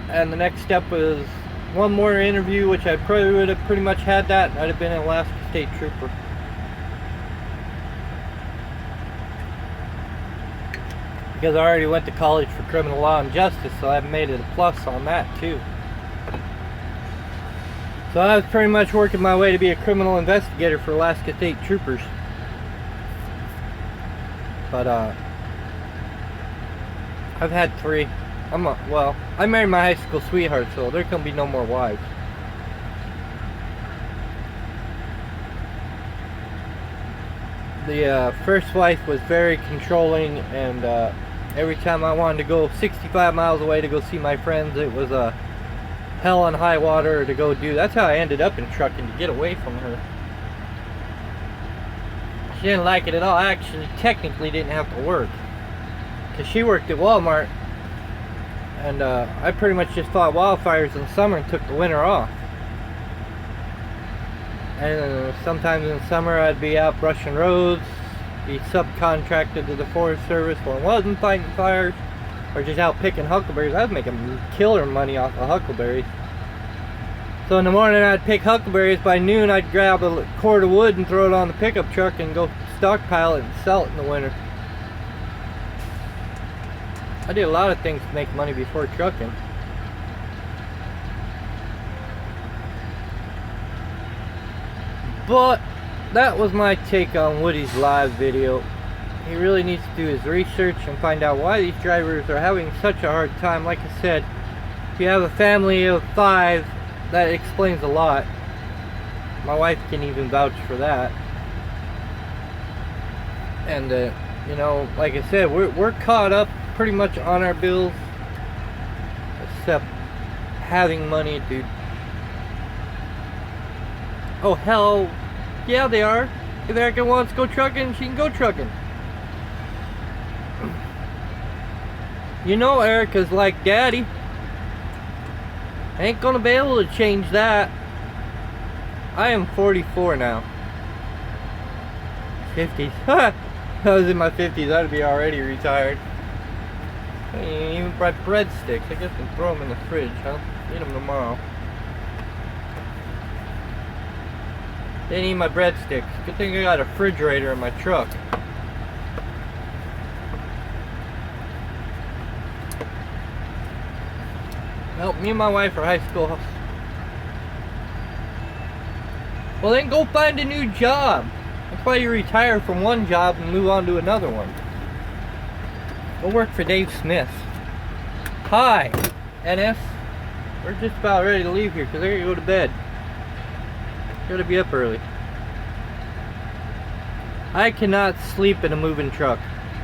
Speaker 1: And the next step was one more interview, which I probably would have pretty much had that, and I'd have been an Alaska State Trooper. Because I already went to college for criminal law and justice, so I've made it a plus on that too. So I was pretty much working my way to be a criminal investigator for Alaska State Troopers. But I've had 3. Well, I married my high school sweetheart, so there can be no more wives. The first wife was very controlling, and every time I wanted to go 65 miles away to go see my friends, it was a hell on high water to go do. That's how I ended up in trucking, to get away from her. She didn't like it at all. I actually technically didn't have to work, because she worked at Walmart, and I pretty much just fought wildfires in the summer and took the winter off. And sometimes in the summer I'd be out brushing roads, be subcontracted to the Forest Service when I wasn't fighting fires, or just out picking huckleberries. I was making killer money off of huckleberries. So in the morning I'd pick huckleberries. By noon I'd grab a cord of wood and throw it on the pickup truck and go stockpile it and sell it in the winter. I did a lot of things to make money before trucking. But that was my take on Woody's live video. He really needs to do his research and find out why these drivers are having such a hard time. Like I said, if you have a family of 5, that explains a lot. My wife can even vouch for that. And you know, like I said, we're caught up pretty much on our bills, except having money, dude. Oh hell, yeah they are. If Erica wants to go trucking, she can go trucking. You know Erica's like daddy. Ain't gonna be able to change that. I am 44 now. 50s. If I was in my 50s, I'd be already retired. I ain't even brought breadsticks. I guess I can throw them in the fridge, huh? Eat them tomorrow. Didn't eat my breadsticks. Good thing I got a refrigerator in my truck. Well, me and my wife are high school. Well, then go find a new job. That's why you retire from one job and move on to another one. Go work for Dave Smith. Hi, NS. We're just about ready to leave here because I gotta go to bed. Gotta be up early. I cannot sleep in a moving truck.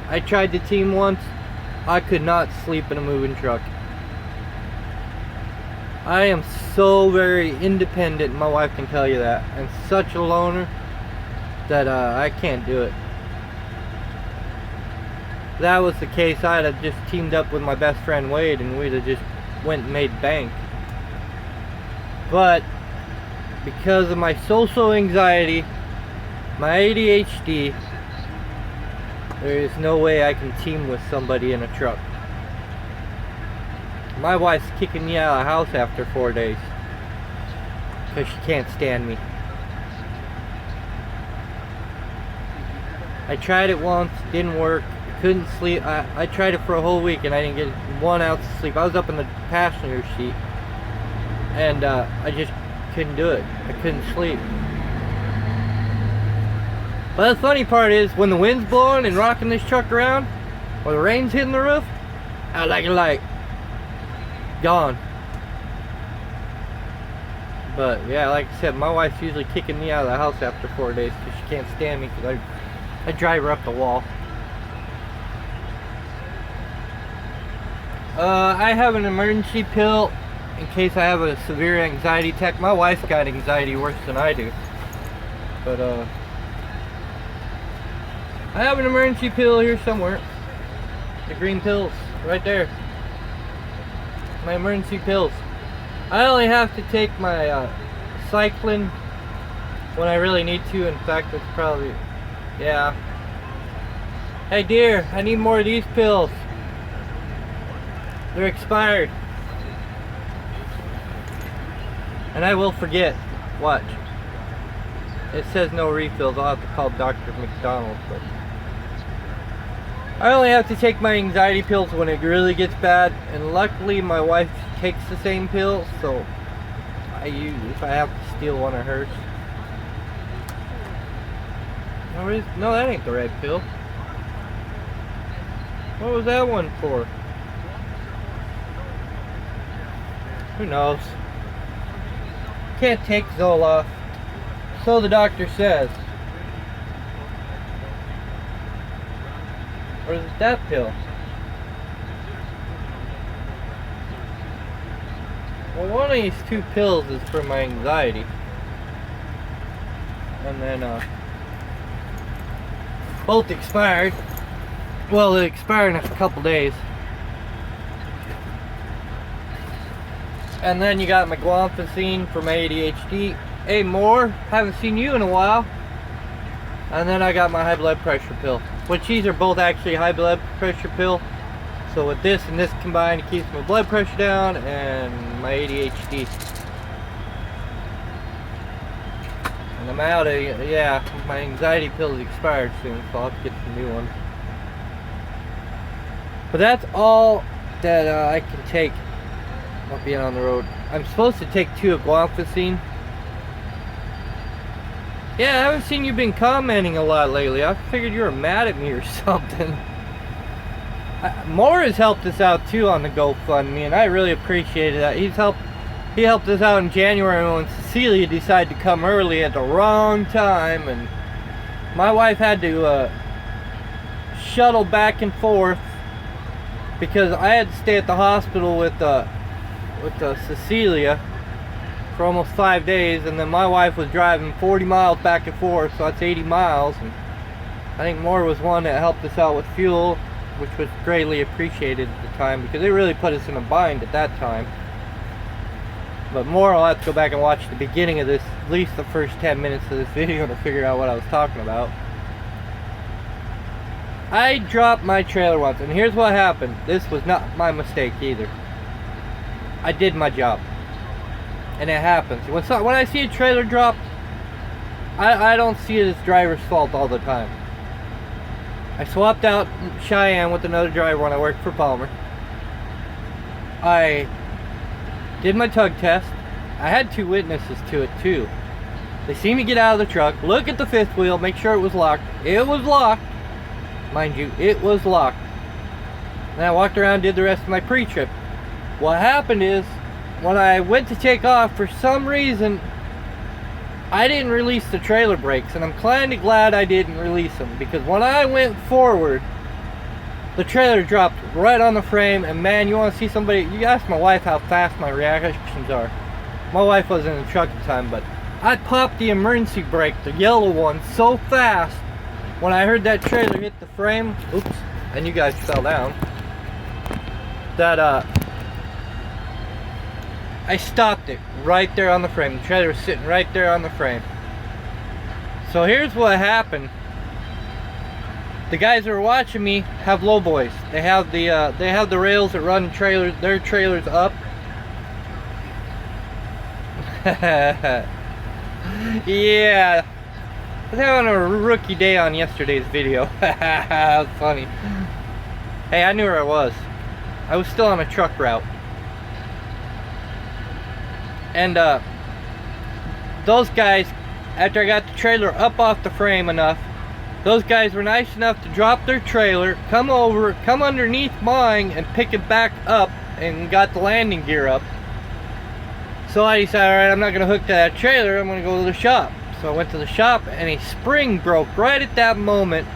Speaker 1: I tried to team once. I could not sleep in a moving truck. I am so very independent, my wife can tell you that. I'm such a loner that I can't do it. If that was the case, I'd have just teamed up with my best friend Wade and we'd have just went and made bank. But because of my social anxiety, my ADHD, there is no way I can team with somebody in a truck. My wife's kicking me out of the house after 4 days because she can't stand me. I tried it once, didn't work, couldn't sleep. I tried it for a whole week and I didn't get 1 ounce of sleep. I was up in the passenger seat and I just couldn't do it. I couldn't sleep. But the funny part is, when the wind's blowing and rocking this truck around, or the rain's hitting the roof, I like it like gone. But yeah, like I said, my wife's usually kicking me out of the house after 4 days because she can't stand me because I drive her up the wall. I have an emergency pill in case I have a severe anxiety attack. My wife's got anxiety worse than I do. But I have an emergency pill here somewhere. The green pills, right there. My emergency pills. I only have to take my cyclin when I really need to. In fact, it's probably, yeah. Hey dear, I need more of these pills. They're expired. And I will forget. Watch. It says no refills. I'll have to call Dr. McDonald. But I only have to take my anxiety pills when it really gets bad, and luckily my wife takes the same pill, so I use if I have to steal one of hers. No, that ain't the red pill. What was that one for? Who knows? Can't take Zoloft, so the doctor says. Or is it that pill? Well, one of these two pills is for my anxiety. And then, both expired. Well, they expire in a couple days. And then you got my guanfacine for my ADHD. Hey, more. Haven't seen you in a while. And then I got my high blood pressure pill. Which these are both actually high blood pressure pill. So with this and this combined, it keeps my blood pressure down and my ADHD. And I'm out of, yeah, my anxiety pill is expired soon, so I'll have to get some new ones. But that's all that I can take while being on the road. I'm supposed to take 2 of guanfacine. Yeah, I haven't seen you been commenting a lot lately. I figured you were mad at me or something. Moore has helped us out too on the GoFundMe, and I really appreciated that. He helped us out in January when Cecilia decided to come early at the wrong time, and my wife had to shuttle back and forth because I had to stay at the hospital with Cecilia for almost 5 days, and then my wife was driving 40 miles back and forth, so that's 80 miles, and I think Moore was one that helped us out with fuel, which was greatly appreciated at the time because it really put us in a bind at that time. But Moore, I'll have to go back and watch the beginning of this, at least the first 10 minutes of this video to figure out what I was talking about. I dropped my trailer once, and here's what happened. This was not my mistake either. I did my job. And it happens. When I see a trailer drop, I don't see it as driver's fault all the time. I swapped out Cheyenne with another driver when I worked for Palmer. I did my tug test. I had 2 witnesses to it too. They see me get out of the truck, look at the 5th wheel, make sure it was locked. It was locked. Mind you, it was locked. Then I walked around and did the rest of my pre-trip. What happened is, when I went to take off, for some reason, I didn't release the trailer brakes, and I'm kind of glad I didn't release them, because when I went forward, the trailer dropped right on the frame. And man, you want to see somebody, you ask my wife how fast my reactions are. My wife wasn't in the truck at the time, but I popped the emergency brake, the yellow one, so fast when I heard that trailer hit the frame, oops, and you guys fell down, that I stopped it right there on the frame. The trailer was sitting right there on the frame. So here's what happened. The guys that are watching me have low boys. They have the rails that run trailers, their trailers up. Yeah, I was having a rookie day on yesterday's video. That was funny. Hey, I knew where I was. I was still on a truck route. And those guys, after I got the trailer up off the frame enough, those guys were nice enough to drop their trailer, come over, come underneath mine, and pick it back up, and got the landing gear up. So I decided, alright, I'm not going to hook to that trailer, I'm going to go to the shop. So I went to the shop, and a spring broke right at that moment.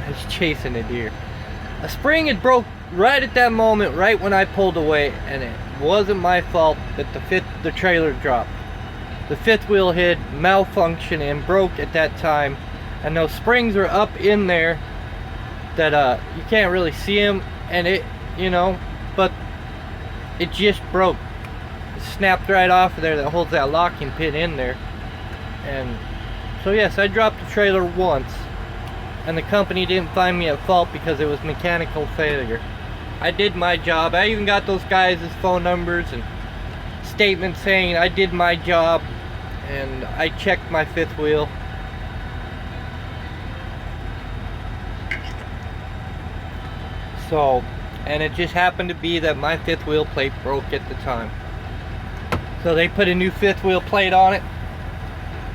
Speaker 1: I was chasing a deer. A spring had broke right at that moment, right when I pulled away, and it wasn't my fault that the trailer dropped. The fifth wheel had malfunctioned and broke at that time, and those springs are up in there that you can't really see them, and it, you know, but it just broke. It snapped right off of there that holds that locking pin in there. And so yes, I dropped the trailer once, and the company didn't find me at fault because it was mechanical failure. I did my job. I even got those guys' phone numbers and statements saying I did my job, and I checked my fifth wheel. So, and it just happened to be that my fifth wheel plate broke at the time. So they put a new fifth wheel plate on it.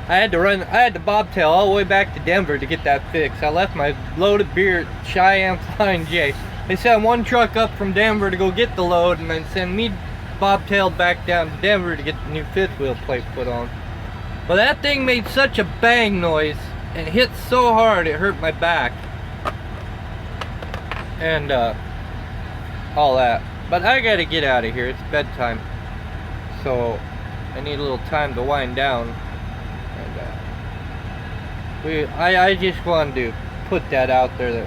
Speaker 1: I had to bobtail all the way back to Denver to get that fixed. I left my loaded beer at Cheyenne Flying J. They sent one truck up from Denver to go get the load, and then send me bobtailed back down to Denver to get the new fifth wheel plate put on. But that thing made such a bang noise and hit so hard it hurt my back. And all that. But I gotta get out of here. It's bedtime. So I need a little time to wind down. And I just wanted to put that out there that,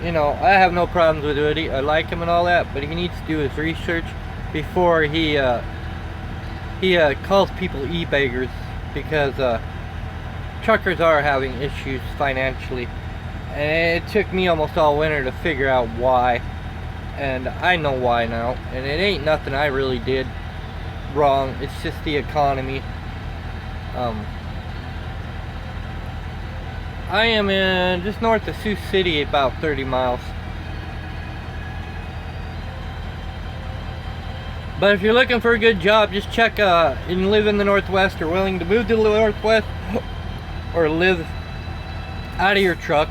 Speaker 1: you know, I have no problems with Woody. I like him and all that, but he needs to do his research before he calls people e-beggars, because truckers are having issues financially, and it took me almost all winter to figure out why, and I know why now, and it ain't nothing I really did wrong. It's just the economy. I am in just north of Sioux City, about 30 miles. But if you're looking for a good job, just check and live in the Northwest, or willing to move to the Northwest, or live out of your truck.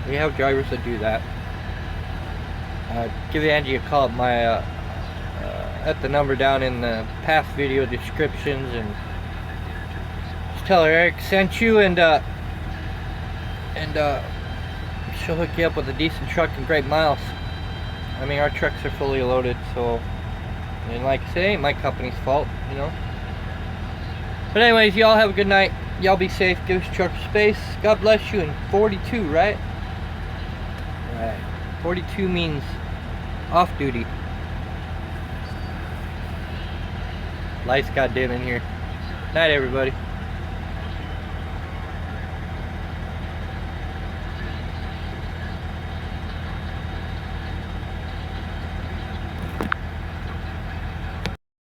Speaker 1: We have drivers that do that. Give Angie a call at my at the number down in the past video descriptions, and just tell her Erik sent you, and she'll hook you up with a decent truck and great miles. I mean, our trucks are fully loaded, so, and like I say, it ain't my company's fault, you know. But anyways, y'all have a good night. Y'all be safe. Give us truck space. God bless you. And 42, right? Right. 42 means off duty. Lights got dim in here. Night, everybody.